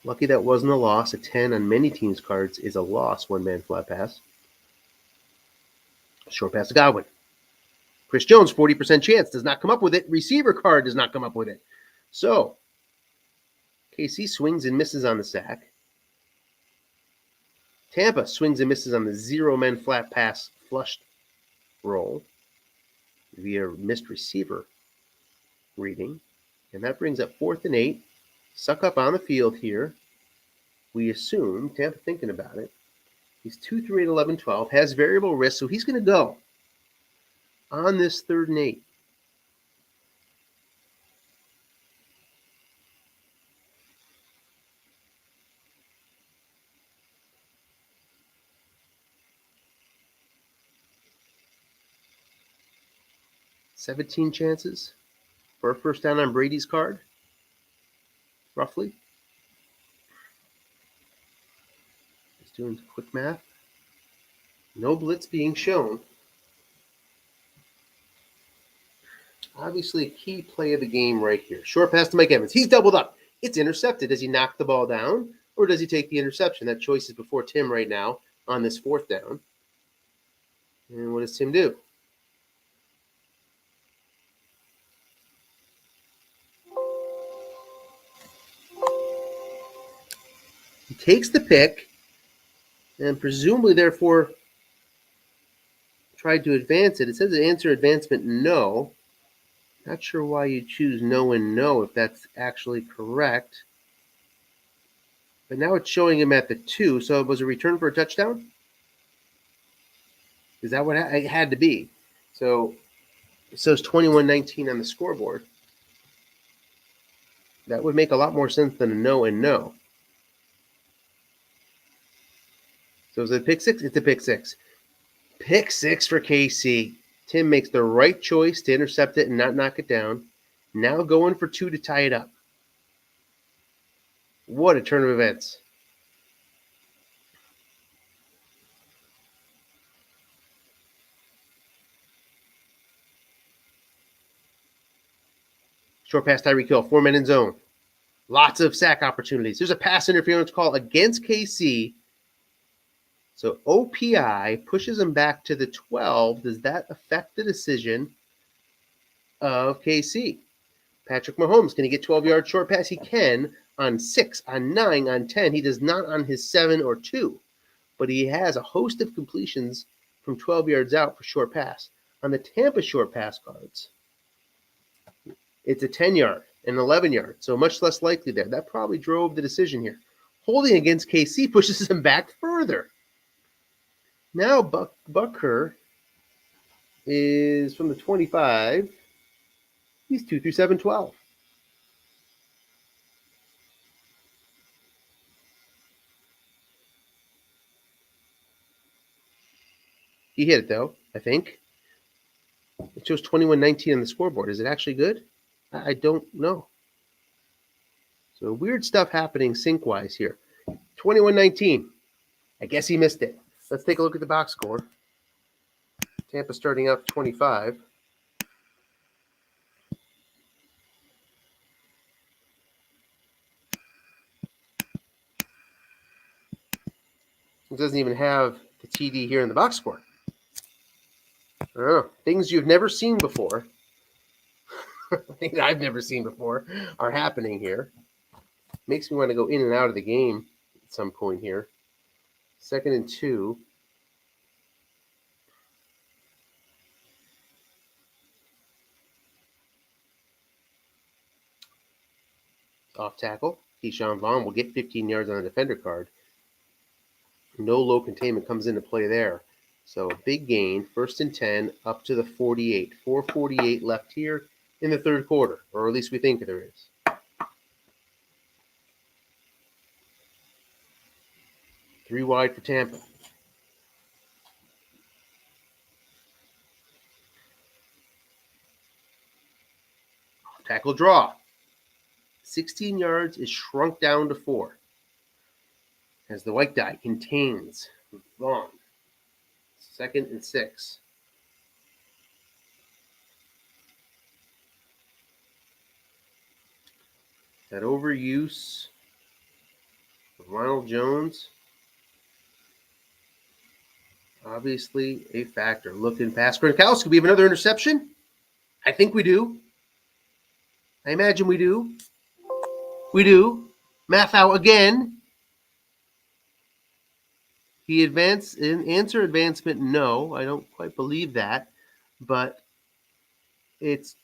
Lucky that wasn't a loss. A 10 on many teams' cards is a loss, 1-man flat pass. Short pass to Godwin. Chris Jones, 40% chance, does not come up with it. Receiver card does not come up with it. So, KC swings and misses on the sack. Tampa swings and misses on the 0-man flat pass flushed roll via missed receiver reading. And that brings up 4th and 8. Suck up on the field here. We assume, Tampa thinking about it, he's 2-3 at 11-12, has variable risk, so he's going to go on this 3rd and 8. $17 chances for a 1st down on Brady's card, roughly. Just doing quick math. No blitz being shown. Obviously a key play of the game right here. Short pass to Mike Evans. He's doubled up. It's intercepted. Does he knock the ball down or does he take the interception? That choice is before Tim right now on this 4th down. And what does Tim do? He takes the pick and presumably, therefore, tried to advance it. It says answer advancement no. Not sure why you choose no and no if that's actually correct. But now it's showing him at the 2. So it was a return for a touchdown? Is that what it had to be? So it says 21-19 on the scoreboard. That would make a lot more sense than a no and no. So is it a pick six? It's a pick six. Pick six for KC. Tim makes the right choice to intercept it and not knock it down. Now going for 2 to tie it up. What a turn of events. Short pass, Tyreek Hill, 4 men in zone. Lots of sack opportunities. There's a pass interference call against KC. So OPI pushes him back to the 12. Does that affect the decision of KC? Patrick Mahomes, can he get 12-yard short pass? He can on 6, on 9, on 10. He does not on his 7 or 2. But he has a host of completions from 12 yards out for short pass. On the Tampa short pass cards, it's a 10-yard and 11-yard, so much less likely there. That probably drove the decision here. Holding against KC pushes him back further. Now Bucker is from the 25. He's 2 through 7, 12. He hit it, though, I think. It shows 21-19 on the scoreboard. Is it actually good? I don't know. So weird stuff happening sync-wise here. 21-19. I guess he missed it. Let's take a look at the box score. Tampa starting up 25. It doesn't even have the TD here in the box score. I don't know. Things you've never seen before, things I've never seen before, are happening here. Makes me want to go in and out of the game at some point here. 2nd and 2. Off tackle. Keyshawn Vaughn will get 15 yards on the defender card. No low containment comes into play there. So big gain, 1st and 10, up to the 48. 4:48 left here in the 3rd quarter, or at least we think there is. 3 wide for Tampa. Tackle draw. 16 yards is shrunk down to 4. As the white die contains Vaughn. 2nd and 6. That overuse of Ronald Jones, obviously a factor. Looking past Gronkowski. We have another interception? I think we do. I imagine we do. We do. Mathau again. He advanced in answer advancement. No, I don't quite believe that, but it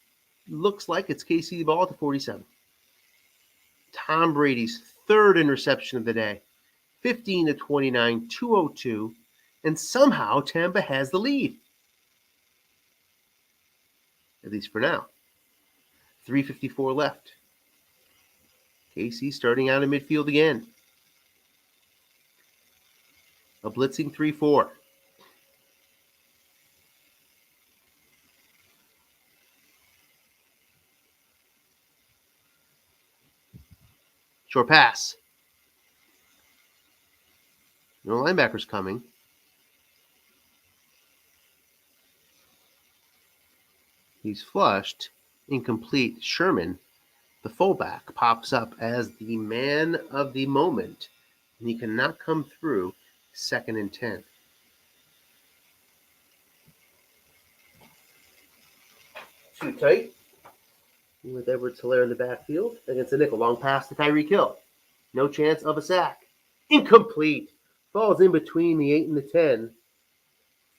looks like it's KC ball at the 47. Tom Brady's 3rd interception of the day, 15-29, 202, and somehow Tampa has the lead. At least for now. 3:54 left. KC starting out in midfield again. A blitzing 3-4. Short pass. No linebackers coming. He's flushed. Incomplete. Sherman, The fullback pops up as the man of the moment, and he cannot come through 2nd and 10. Too tight with Edwards-Helaire in the backfield against the nickel. Long pass to Tyreek Hill. No chance of a sack. Incomplete. Falls in between the 8 and the 10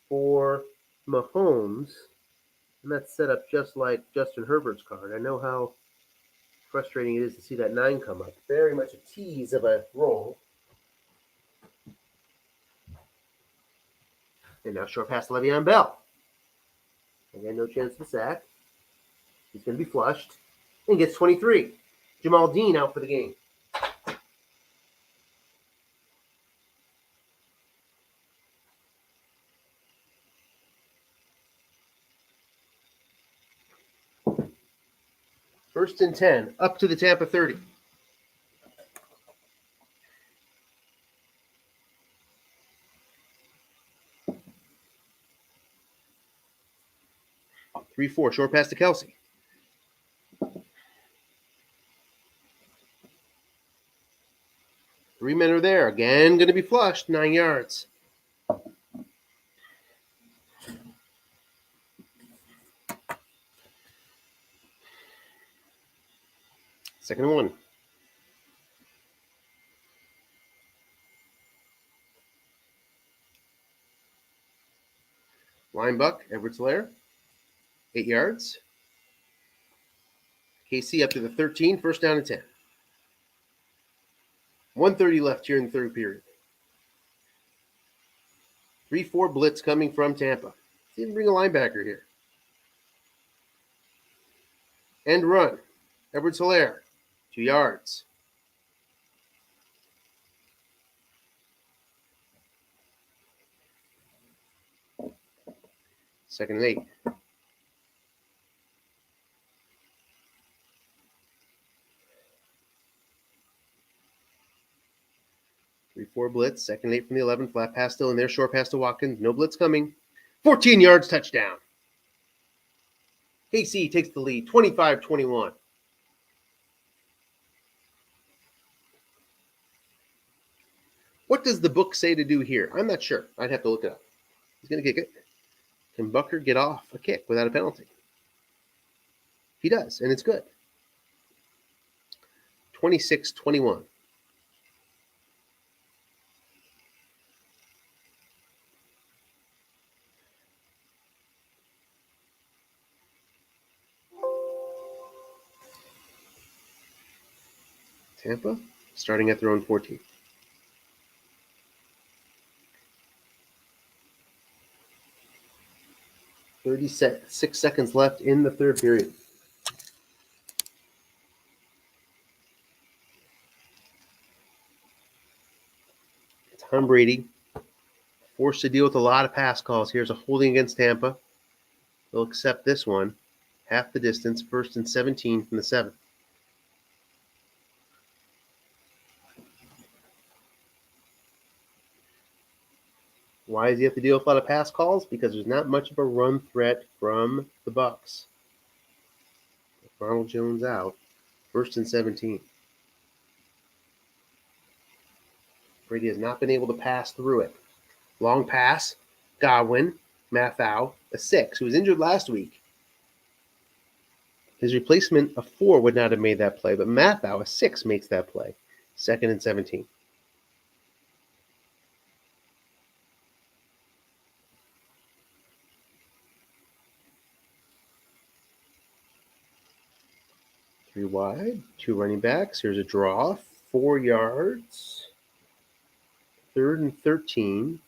for Mahomes. And that's set up just like Justin Herbert's card. I know how frustrating it is to see that 9 come up. Very much a tease of a roll. And now short pass to Le'Veon Bell. Again, no chance of a sack. He's going to be flushed and gets 23. Jamal Dean out for the game. First and 10, up to the Tampa 30. Three, 4, short pass to Kelsey. Three men are there. Again, going to be flushed. 9 yards. Second and 1. Line buck, Edwards-Helaire. 8 yards. KC up to the 13, first down and 10. 1:30 left here in the third period. 3-4 blitz coming from Tampa. See him bring a linebacker here. End run. Edwards-Helaire. 2 yards. Second and 8. Three, 4 blitz. Second and 8 from the 11. Flat pass still in there. Short pass to Watkins. No blitz coming. 14 yards, touchdown. KC takes the lead, 25-21. What does the book say to do here? I'm not sure. I'd have to look it up. He's going to kick it. Can Bucker get off a kick without a penalty? He does, and it's good. 26-21. Tampa starting at their own 14. Six seconds left in the third period. Tom Brady forced to deal with a lot of pass calls. Here's a holding against Tampa. They'll accept this one. Half the distance, first and 17 from the 7. Why does he have to deal with a lot of pass calls? Because there's not much of a run threat from the Bucs. Ronald Jones out. First and 17. Brady has not been able to pass through it. Long pass. Godwin. Mathau. A 6, who was injured last week. His replacement, a 4, would not have made that play, but Mathau, a 6, makes that play. Second and 17. Three wide, 2 running backs. Here's a draw, 4 yards. Third and 13.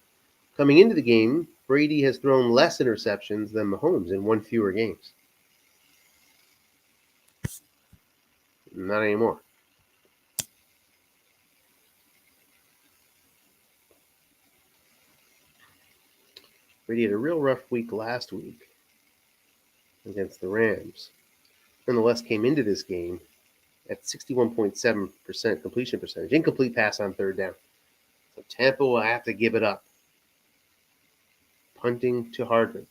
Coming into the game, Brady has thrown less interceptions than Mahomes in 1 fewer games. Not anymore. Brady had a real rough week last week against the Rams. Nonetheless, came into this game at 61.7% completion percentage. Incomplete pass on third down. So Tampa will have to give it up. Punting to Hardman.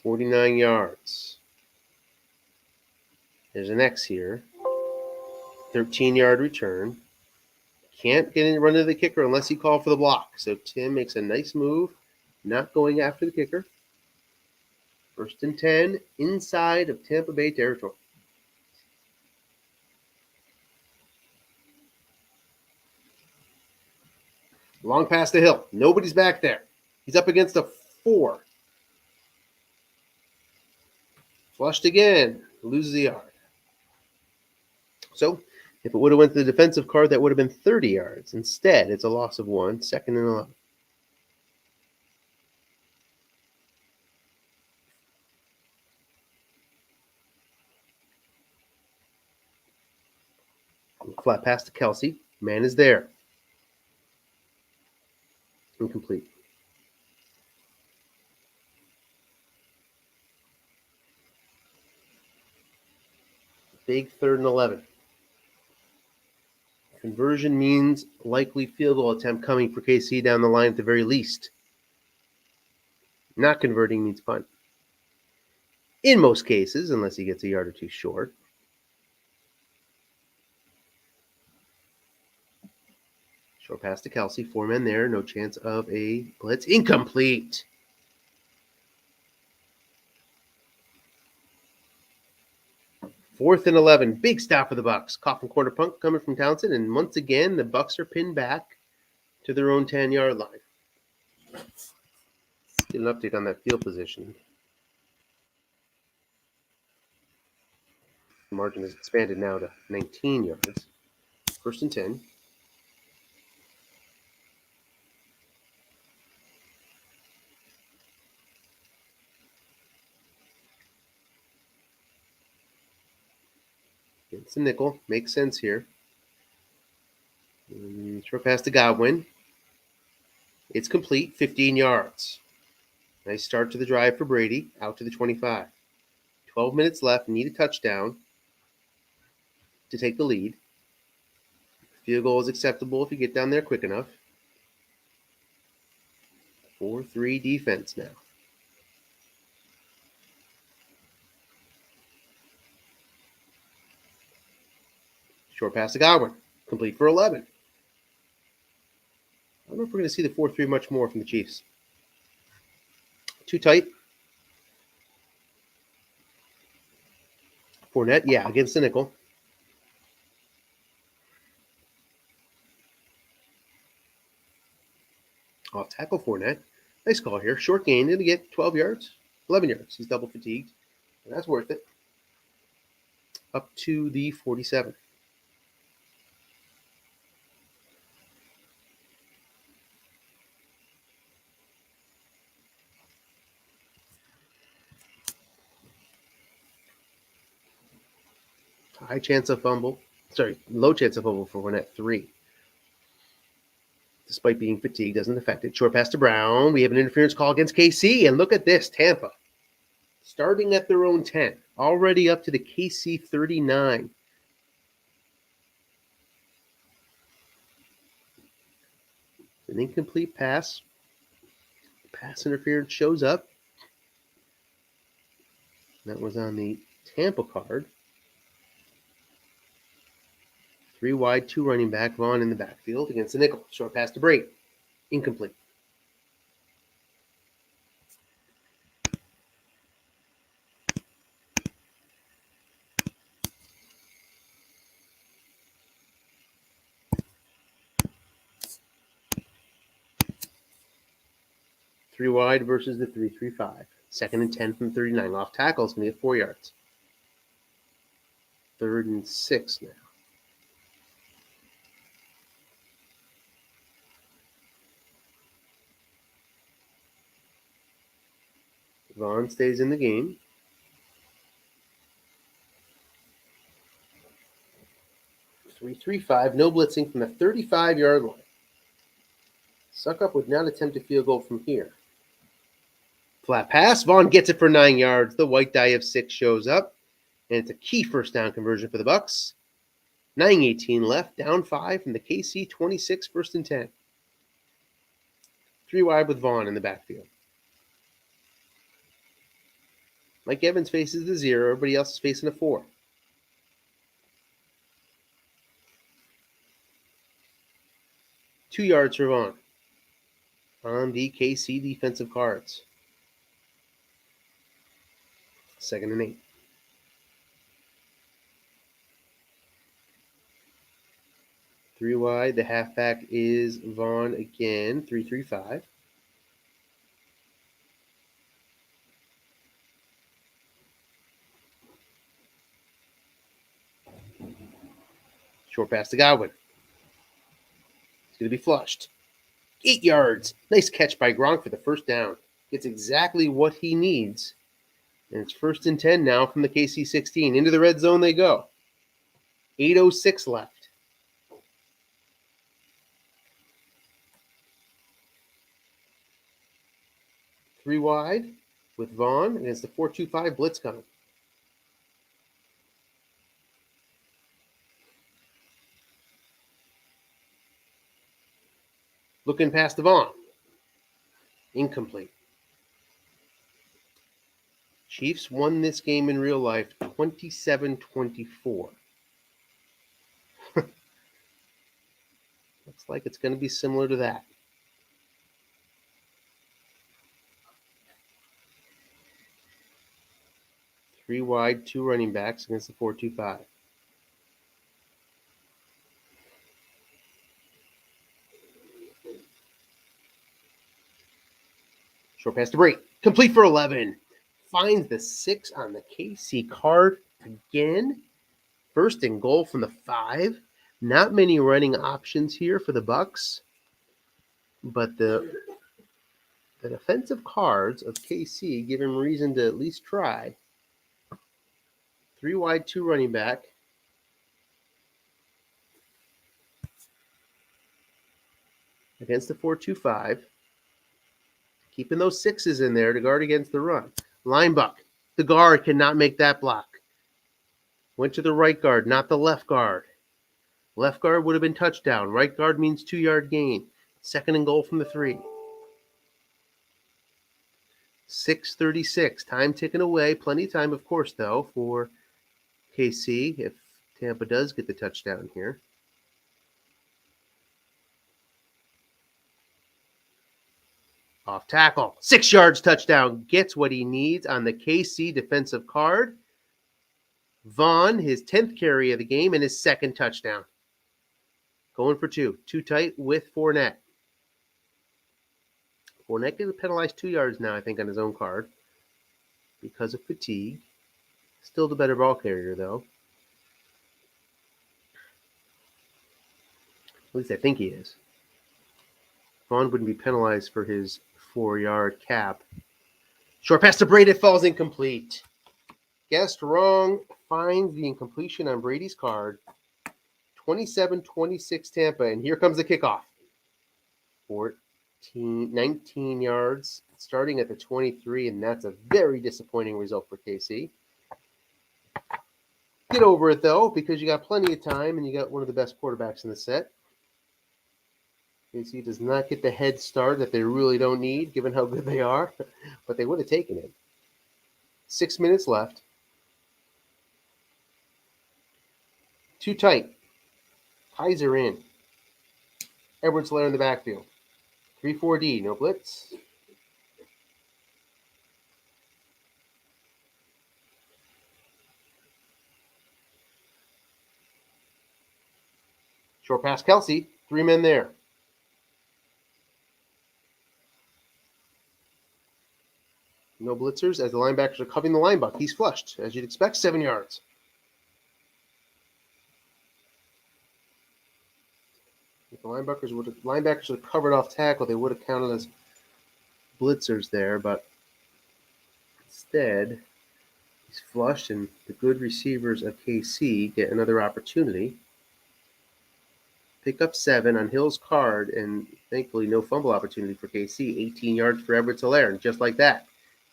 49 yards. There's an X here. 13-yard return. Can't get in run to the kicker unless you call for the block. So Tim makes a nice move, not going after the kicker. 1st and 10 inside of Tampa Bay territory. Long pass to Hill. Nobody's back there. He's up against a 4. Flushed again. Loses the yard. So if it would have went to the defensive card, that would have been 30 yards. Instead, it's a loss of 1. 2nd and 11. Flat pass to Kelsey. Man is there. Incomplete. Big 3rd and 11. Conversion means likely field goal attempt coming for KC down the line at the very least. Not converting means punt. In most cases, unless he gets a yard or 2 short. Short pass to Kelsey. 4 men there. No chance of a blitz. Incomplete. Fourth and 11. Big stop for the Bucs. Coffin corner punt coming from Townsend. And once again, the Bucs are pinned back to their own 10-yard line. Get an update on that field position. The margin has expanded now to 19 yards. 1st and 10. It's a nickel. Makes sense here. Short pass to Godwin. It's complete. 15 yards. Nice start to the drive for Brady. Out to the 25. 12 minutes left. Need a touchdown to take the lead. Field goal is acceptable if you get down there quick enough. 4-3 defense now. Short pass to Godwin. Complete for 11. I don't know if we're going to see the 4-3 much more from the Chiefs. Too tight. Fournette, yeah, against the nickel. Off tackle Fournette. Nice call here. Short gain. Going to get 12 yards, 11 yards. He's double fatigued. And that's worth it. Up to the 47. High chance of fumble. Low chance of fumble for Fournette, 3. Despite being fatigued, doesn't affect it. Short pass to Brown. We have an interference call against KC. And look at this, Tampa. Starting at their own 10. Already up to the KC 39. An incomplete pass. Pass interference shows up. That was on the Tampa card. 3 wide, 2 running back. Vaughn in the backfield against the nickel. Short pass to Brady. Incomplete. Three wide versus the 3-3-5. 2nd and 10 from 39. Off tackle is going to get 4 yards. 3rd and 6 now. Vaughn stays in the game. (3-3-5). No blitzing from the 35-yard line. Suckup would not attempt a field goal from here. Flat pass. Vaughn gets it for 9 yards. The white die of 6 shows up. And it's a key first down conversion for the Bucs. 9:18 left. Down 5 from the KC 26. 1st and 10. 3 wide with Vaughn in the backfield. Mike Evans faces the 0. Everybody else is facing a 4. 2 yards for Vaughn on the KC defensive cards. 2nd and 8. Three wide. The halfback is Vaughn again. 3-3-5. Short pass to Godwin. It's going to be flushed. 8 yards. Nice catch by Gronk for the first down. Gets exactly what he needs. And it's 1st and 10 now from the KC 16. Into the red zone they go. 8:06 left. Three wide with Vaughn against the 4-2-5 blitz coming. Looking past the Vaughn. Incomplete. Chiefs won this game in real life 27-24. Looks like it's going to be similar to that. Three wide, 2 running backs against the 4-2-5. Short pass to Brate. Complete for 11. Finds the 6 on the KC card again. 1st and goal from the 5. Not many running options here for the Bucks, but the defensive cards of KC give him reason to at least try. 3 wide, 2 running back. Against the 4-2-5. Keeping those 6s in there to guard against the run. Linebuck. The guard cannot make that block. Went to the right guard, not the left guard. Left guard would have been touchdown. Right guard means 2-yard gain. 2nd and goal from the 3. 6:36. Time ticking away. Plenty of time, of course, though, for KC if Tampa does get the touchdown here. Off tackle. 6 yards touchdown. Gets what he needs on the KC defensive card. Vaughn, his 10th carry of the game and his 2nd touchdown. Going for 2. Too tight with Fournette. Fournette gets penalized 2 yards now, I think, on his own card because of fatigue. Still the better ball carrier, though. At least I think he is. Vaughn wouldn't be penalized for his 4-yard cap. Short pass to Brady. It falls incomplete. Guessed wrong. Finds the incompletion on Brady's card. 27-26 Tampa. And here comes the kickoff. 19 yards. Starting at the 23. And that's a very disappointing result for KC. Get over it, though, because you got plenty of time and you got one of the best quarterbacks in the set. KC does not get the head start that they really don't need, given how good they are, but they would have taken it. 6 minutes left. Too tight. Kaiser in. Edwards-Helaire in the backfield. 3-4-D, no blitz. Short pass, Kelsey. 3 men there. No blitzers as the linebackers are covering the linebucker. He's flushed, as you'd expect, 7 yards. If the linebackers would have covered off tackle, they would have counted as blitzers there, but instead, he's flushed, and the good receivers of KC get another opportunity. Pick up 7 on Hill's card, and thankfully no fumble opportunity for KC. 18 yards for Edwards-Helaire, and just like that,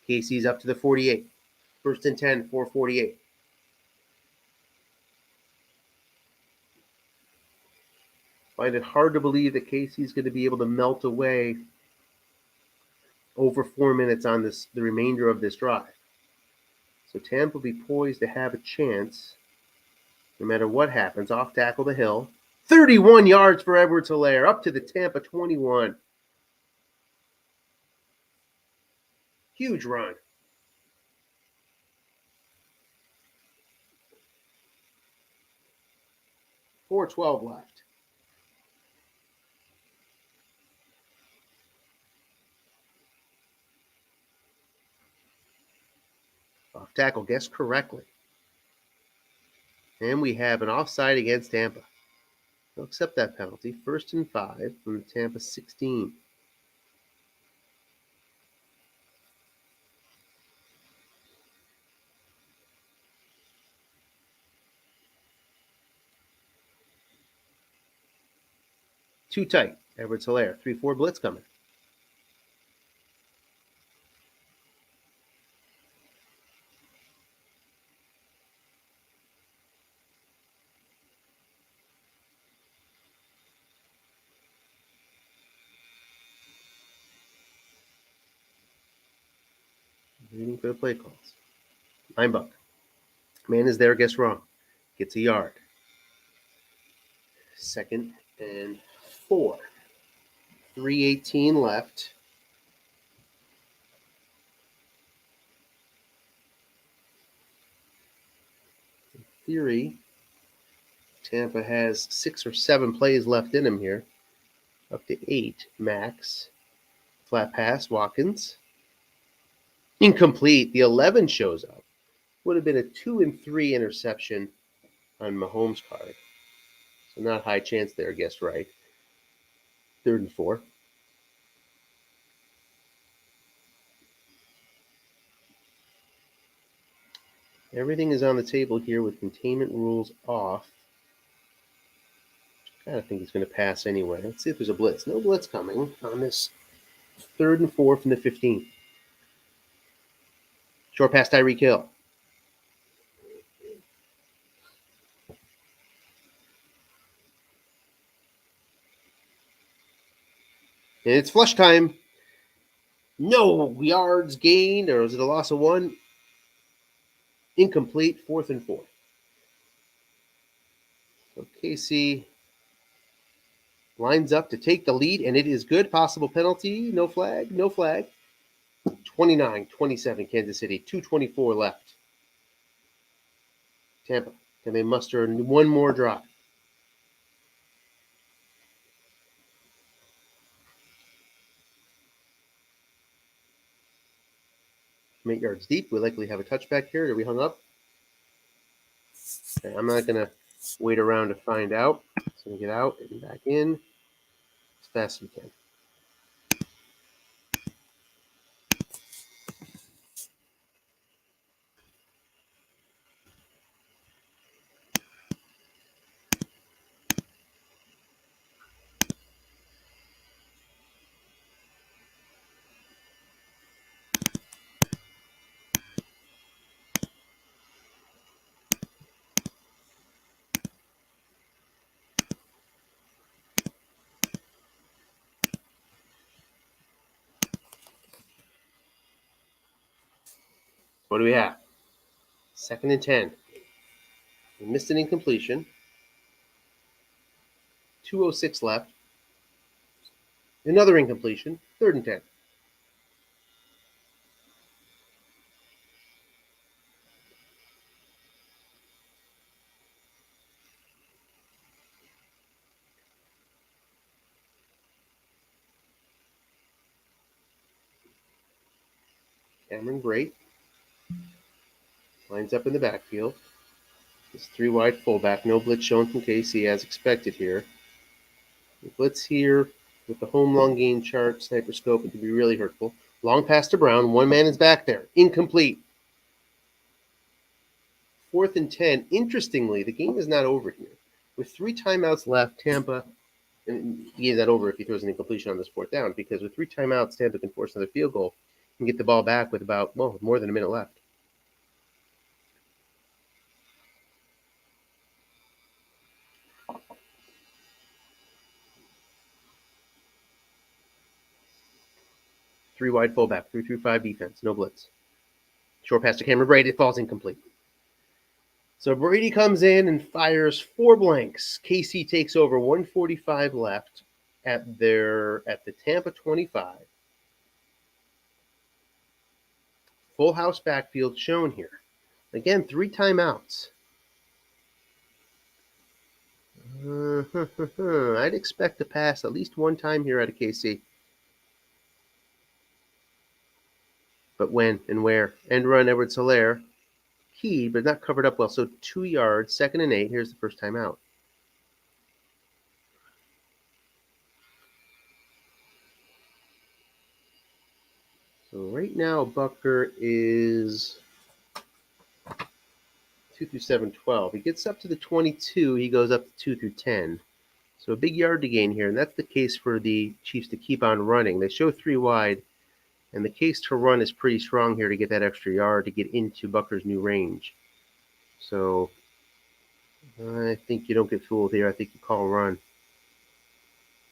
KC's up to the 48. 1st and 10, 4:48. Find it hard to believe that KC's going to be able to melt away over 4 minutes on the remainder of this drive. So Tampa will be poised to have a chance, no matter what happens. Off tackle to Hill. 31 yards for Edwards-Helaire, up to the Tampa 21. Huge run. .412 left. Off tackle, guessed correctly. And we have an offside against Tampa. They'll accept that penalty. 1st and 5 from the Tampa 16. Too tight. Edwards-Helaire. 3-4 blitz coming. Waiting for the play calls. Linebucker. Man is there, guess wrong. Gets a yard. 2nd and 4. 3:18 left. In theory, Tampa has 6 or 7 plays left in him here. Up to 8 max. Flat pass, Watkins. Incomplete. The 11 shows up. Would have been a 2 and 3 interception on Mahomes' card. So not high chance there, guessed right. 3rd and 4. Everything is on the table here with containment rules off. I kind of think he's going to pass anyway. Let's see if there's a blitz. No blitz coming on this 3rd and 4 from the 15. Short pass, Tyreek Hill. And it's flush time. No yards gained, or was it a loss of 1? Incomplete, 4th and 4. So KC lines up to take the lead, and it is good. Possible penalty, no flag, no flag. 29-27 Kansas City, 2:24 left. Tampa, can they muster one more drive? From 8 yards deep, we likely have a touchback here. Are we hung up? Okay, I'm not going to wait around to find out. Just going to get out and back in as fast as we can. What do we have? 2nd and 10. We missed an incompletion. 2:06 left. Another incompletion. 3rd and 10. Cameron Brate lines up in the backfield. This 3 wide fullback. No blitz shown from KC as expected here. The blitz here with the home long gain chart, sniper scope, it could be really hurtful. Long pass to Brown. One man is back there. Incomplete. 4th and 10. Interestingly, the game is not over here. With 3 timeouts left, Tampa, and he gave that over if he throws an incompletion on this 4th down, because with 3 timeouts, Tampa can force another field goal and get the ball back with about, more than a minute left. Three wide fullback, 3-3-5 defense, no blitz. Short pass to Cameron Brate, it falls incomplete. So Brady comes in and fires 4 blanks. KC takes over, 1:45 left at the Tampa 25. Full house backfield shown here. Again, 3 timeouts. I'd expect to pass at least 1 time here out of KC. But when and where? End run Edwards-Helaire. Key, but not covered up well. So 2 yards, 2nd and 8. Here's the first time out. So right now, Bucker is 2 through 7, 12. He gets up to the 22. He goes up to 2 through 10. So a big yard to gain here, and that's the case for the Chiefs to keep on running. They show 3 wide, and the case to run is pretty strong here to get that extra yard to get into Bucker's new range. So I think you don't get fooled here. I think you call a run.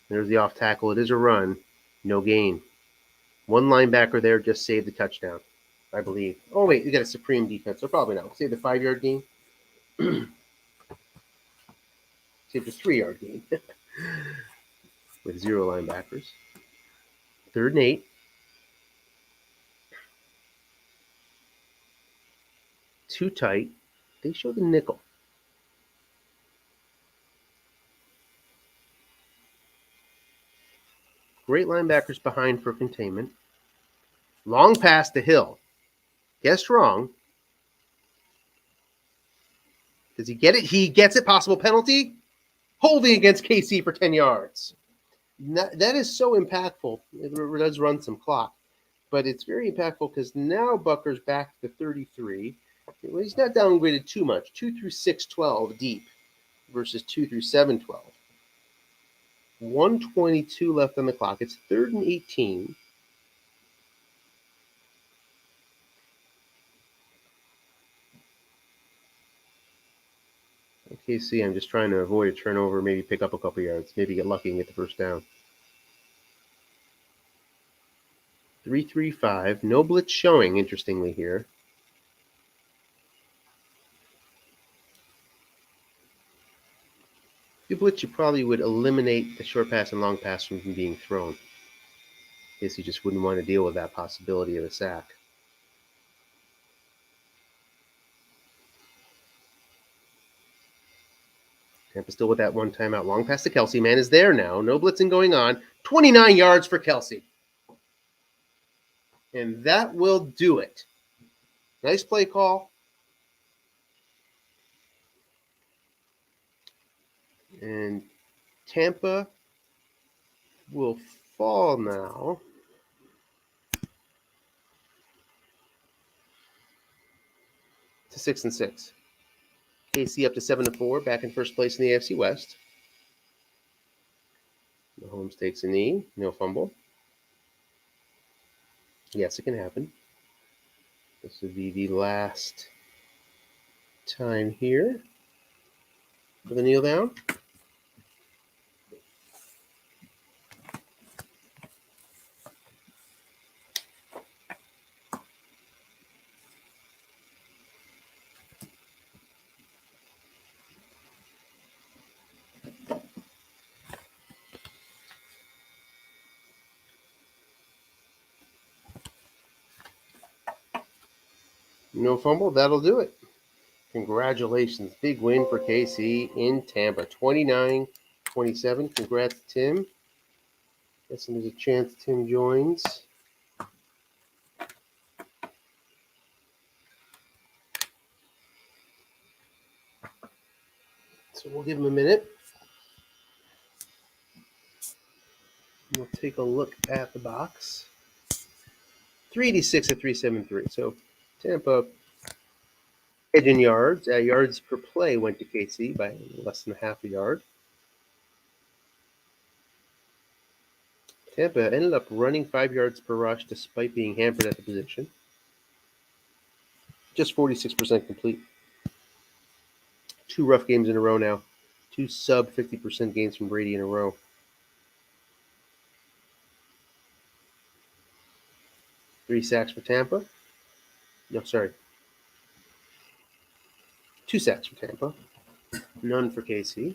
There's the off tackle. It is a run. No gain. 1 linebacker there just saved the touchdown, I believe. Oh, wait, you got a supreme defense. So probably not. Save the 5-yard gain. Save the 3-yard gain with 0 linebackers. 3rd and 8. Too tight. They show the nickel. Great linebackers behind for containment. Long pass to Hill. Guessed wrong. Does he get it? He gets it. Possible penalty. Holding against KC for 10 yards. That is so impactful. It does run some clock. But it's very impactful because now Bucker's back to 33. Well, he's not downgraded too much. 2 through 6, 12 deep versus 2 through 7, 12. 1:22 left on the clock. It's 3rd and 18. KC, I'm just trying to avoid a turnover, maybe pick up a couple yards, maybe get lucky and get the first down. 3-3-5. No blitz showing, interestingly, here. If you blitz, you probably would eliminate the short pass and long pass from being thrown. I guess you just wouldn't want to deal with that possibility of a sack. Tampa still with that 1 timeout. Long pass to Kelsey. Man is there now. No blitzing going on. 29 yards for Kelsey. And that will do it. Nice play call. And Tampa will fall now to 6-6. KC up to 7-4, back in first place in the AFC West. Mahomes takes a knee, no fumble. Yes, it can happen. This would be the last time here for the kneel down. No fumble, that'll do it. Congratulations. Big win for KC in Tampa. 29-27. Congrats, Tim. Guessing there's a chance Tim joins. So we'll give him a minute. We'll take a look at the box. 386 at 373. So Tampa edge in yards. Yards per play went to KC by less than half a yard. Tampa ended up running 5 yards per rush despite being hampered at the position. Just 46% complete. 2 rough games in a row now. 2 sub 50% gains from Brady in a row. Three sacks for Tampa. No, sorry. 2 sacks for Tampa. None for KC.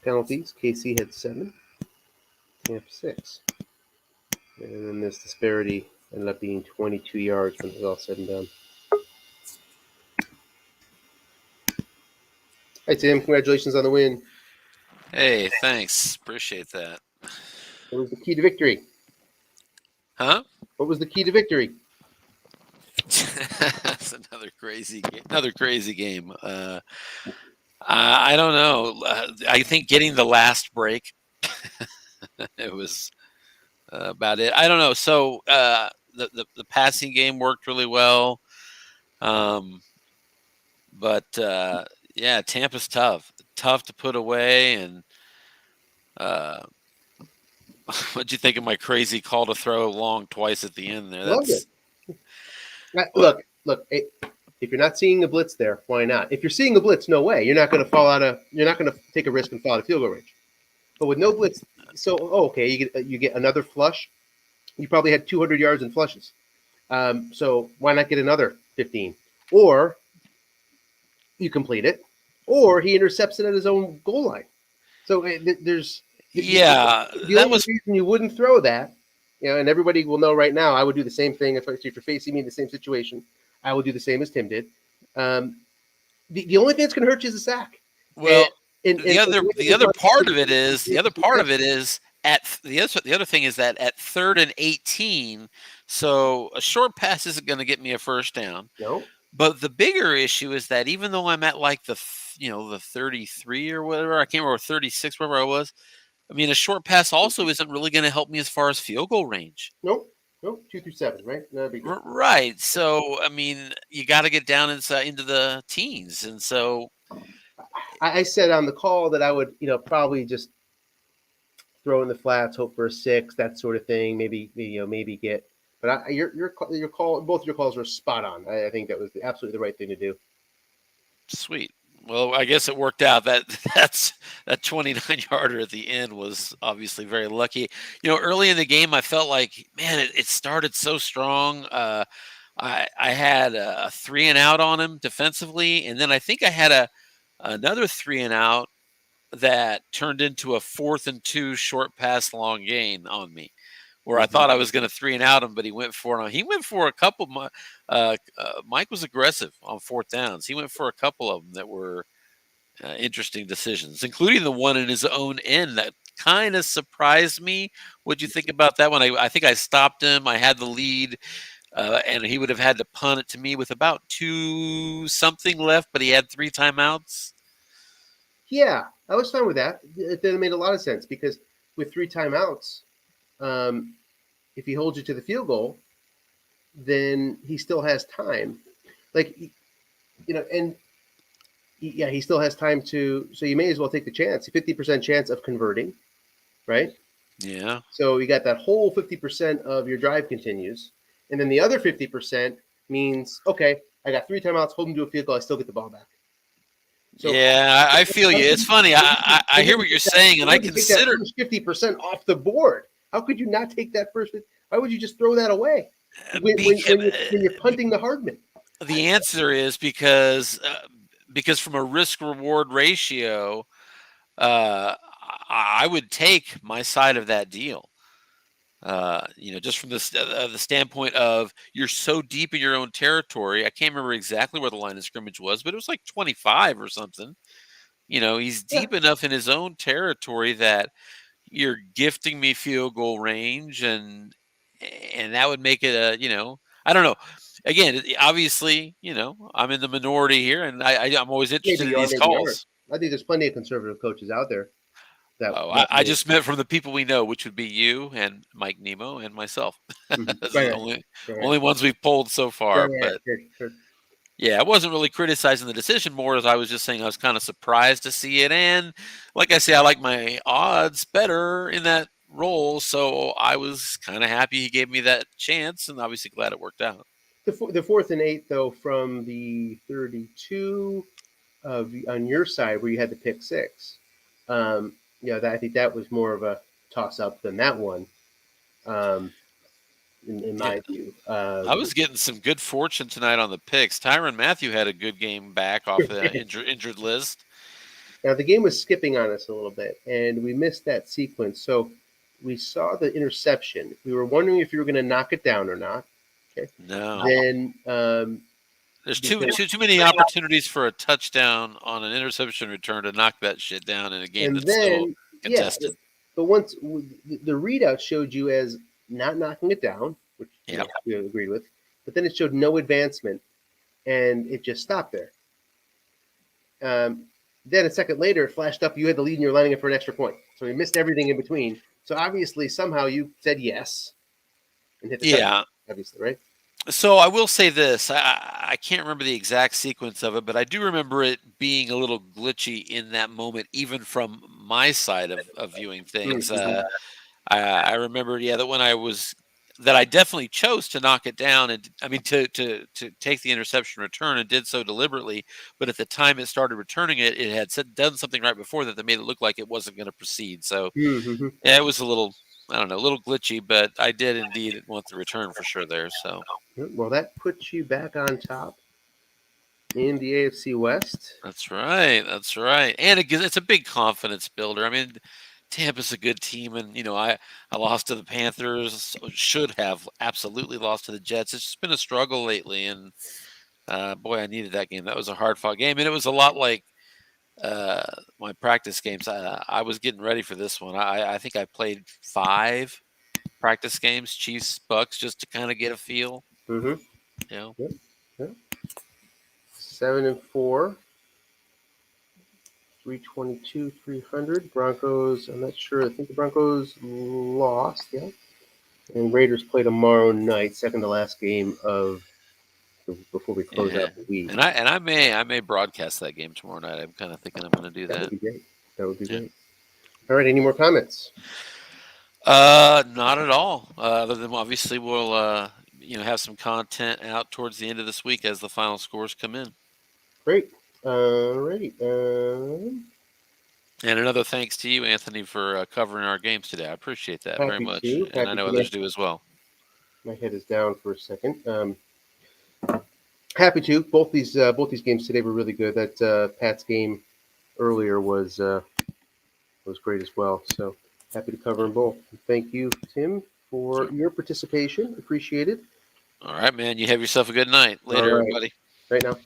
Penalties. KC had 7. Tampa 6. And then this disparity ended up being 22 yards when it was all said and done. Hi, Tim. Congratulations on the win. Hey, thanks. Appreciate that. What was the key to victory? Huh? What was the key to victory? That's another crazy game. I don't know. I think getting the last break, it was about it. I don't know. So the passing game worked really well. But yeah, Tampa's tough to put away. And what'd you think of my crazy call to throw long twice at the end there? Loved it. Look. If you're not seeing the blitz there, why not? If you're seeing the blitz, no way. You're not going to You're not going to take a risk and fall out of field goal range. But with no blitz, okay, you get another flush. You probably had 200 yards in flushes. So why not get another 15? Or you complete it, or he intercepts it at his own goal line. So there's the only reason you wouldn't throw that, and everybody will know right now. I would do the same thing if you're facing me in the same situation. I would do the same as Tim did. The only thing that's going to hurt you is a sack. Well, the other part of it is at the other thing is that at 3rd and 18, so a short pass isn't going to get me a first down. No. But the bigger issue is that even though I'm at like the 33 or whatever, I can't remember, 36, wherever I was. I mean, a short pass also isn't really going to help me as far as field goal range. Nope. 2 through 7, right? That'd be good. Right. So, I mean, you got to get down into the teens. And so I said on the call that I would, probably just throw in the flats, hope for a 6, that sort of thing. Maybe get. But your call, both your calls were spot on. I think that was absolutely the right thing to do. Sweet. Well, I guess it worked out. That 29-yarder at the end was obviously very lucky. Early in the game, I felt like, man, it started so strong. I had a 3 and out on him defensively, and then I think I had another 3 and out that turned into a 4th and 2 short pass long gain on me, where I thought I was going to 3 and out him, but he went for it. He went for a couple. Mike was aggressive on 4th downs. He went for a couple of them that were interesting decisions, including the one in his own end that kind of surprised me. What'd you think about that one? I think I stopped him. I had the lead, and he would have had to punt it to me with about 2 something left, but he had 3 timeouts. Yeah, I was fine with that. It made a lot of sense because with 3 timeouts, if he holds you to the field goal, then he still has time. He still has time to. So you may as well take the chance. 50% chance of converting, right? Yeah. So you got that whole 50% of your drive continues, and then the other 50% means, okay, I got 3 timeouts, hold him to a field goal, I still get the ball back. So, yeah, I feel you. It's funny. I hear what you're saying, and I consider 50% off the board. How could you not take that first? Why would you just throw that away when you're punting the Hardman? The answer is because from a risk-reward ratio, I would take my side of that deal. Just from the standpoint of you're so deep in your own territory. I can't remember exactly where the line of scrimmage was, but it was like 25 or something. He's deep enough in his own territory that you're gifting me field goal range, and that would make it I don't know. Again, obviously, I'm in the minority here, and I'm always interested in these calls. I think there's plenty of conservative coaches out there. I just meant from the people we know, which would be you and Mike Nemo and myself. Only ones we've polled so far. Sure. Yeah, I wasn't really criticizing the decision more as I was just saying I was kind of surprised to see it. And like I say, I like my odds better in that role. So I was kind of happy he gave me that chance, and obviously glad it worked out. The 4th and 8, though, from the 32 on your side where you had the pick 6. I think that was more of a toss-up than that one. in my view. I was getting some good fortune tonight on the picks. Tyrann Mathieu had a good game back off the injured list. Now, the game was skipping on us a little bit, and we missed that sequence. So we saw the interception. We were wondering if you were going to knock it down or not. Okay. No. Then there's too many opportunities for a touchdown on an interception return to knock that shit down in a game that's still contested. Yeah, but once the readout showed you as not knocking it down, which we agreed with, but then it showed no advancement, and it just stopped there. Then a second later, it flashed up. You had the lead, and you're lining up for an extra point. So we missed everything in between. So obviously, somehow you said yes and hit the touchdown, obviously, right? So I will say this. I can't remember the exact sequence of it, but I do remember it being a little glitchy in that moment, even from my side of viewing things. I remember, that I definitely chose to knock it down, and I mean to take the interception return, and did so deliberately. But at the time it started returning it, it had done something right before that made it look like it wasn't going to proceed. So yeah, it was a little, I don't know, a little glitchy, but I did indeed want the return for sure there. So well, that puts you back on top in the AFC West. That's right, and it's a big confidence builder. I mean, Tampa's a good team, and I lost to the Panthers. Should have absolutely lost to the Jets. It's just been a struggle lately, and boy, I needed that game. That was a hard-fought game, and it was a lot like my practice games. I was getting ready for this one. I think I played 5 practice games, Chiefs, Bucks, just to kind of get a feel. Yep. 7-4. 322, 300. Broncos, I'm not sure. I think the Broncos lost, yeah. And Raiders play tomorrow night, second to last game of before we close out the week. And I may broadcast that game tomorrow night. I'm kind of thinking I'm going to do that. That would be great. All right, any more comments? Not at all. Other than obviously we'll have some content out towards the end of this week as the final scores come in. Great. All right. And another thanks to you, Anthony, for covering our games today. I appreciate that very much. And I know others do as well. My head is down for a second. Happy to. Both these games today were really good. That Pat's game earlier was great as well. So happy to cover them both. Thank you, Tim, for your participation. Appreciate it. All right, man. You have yourself a good night. Later, everybody. Right now.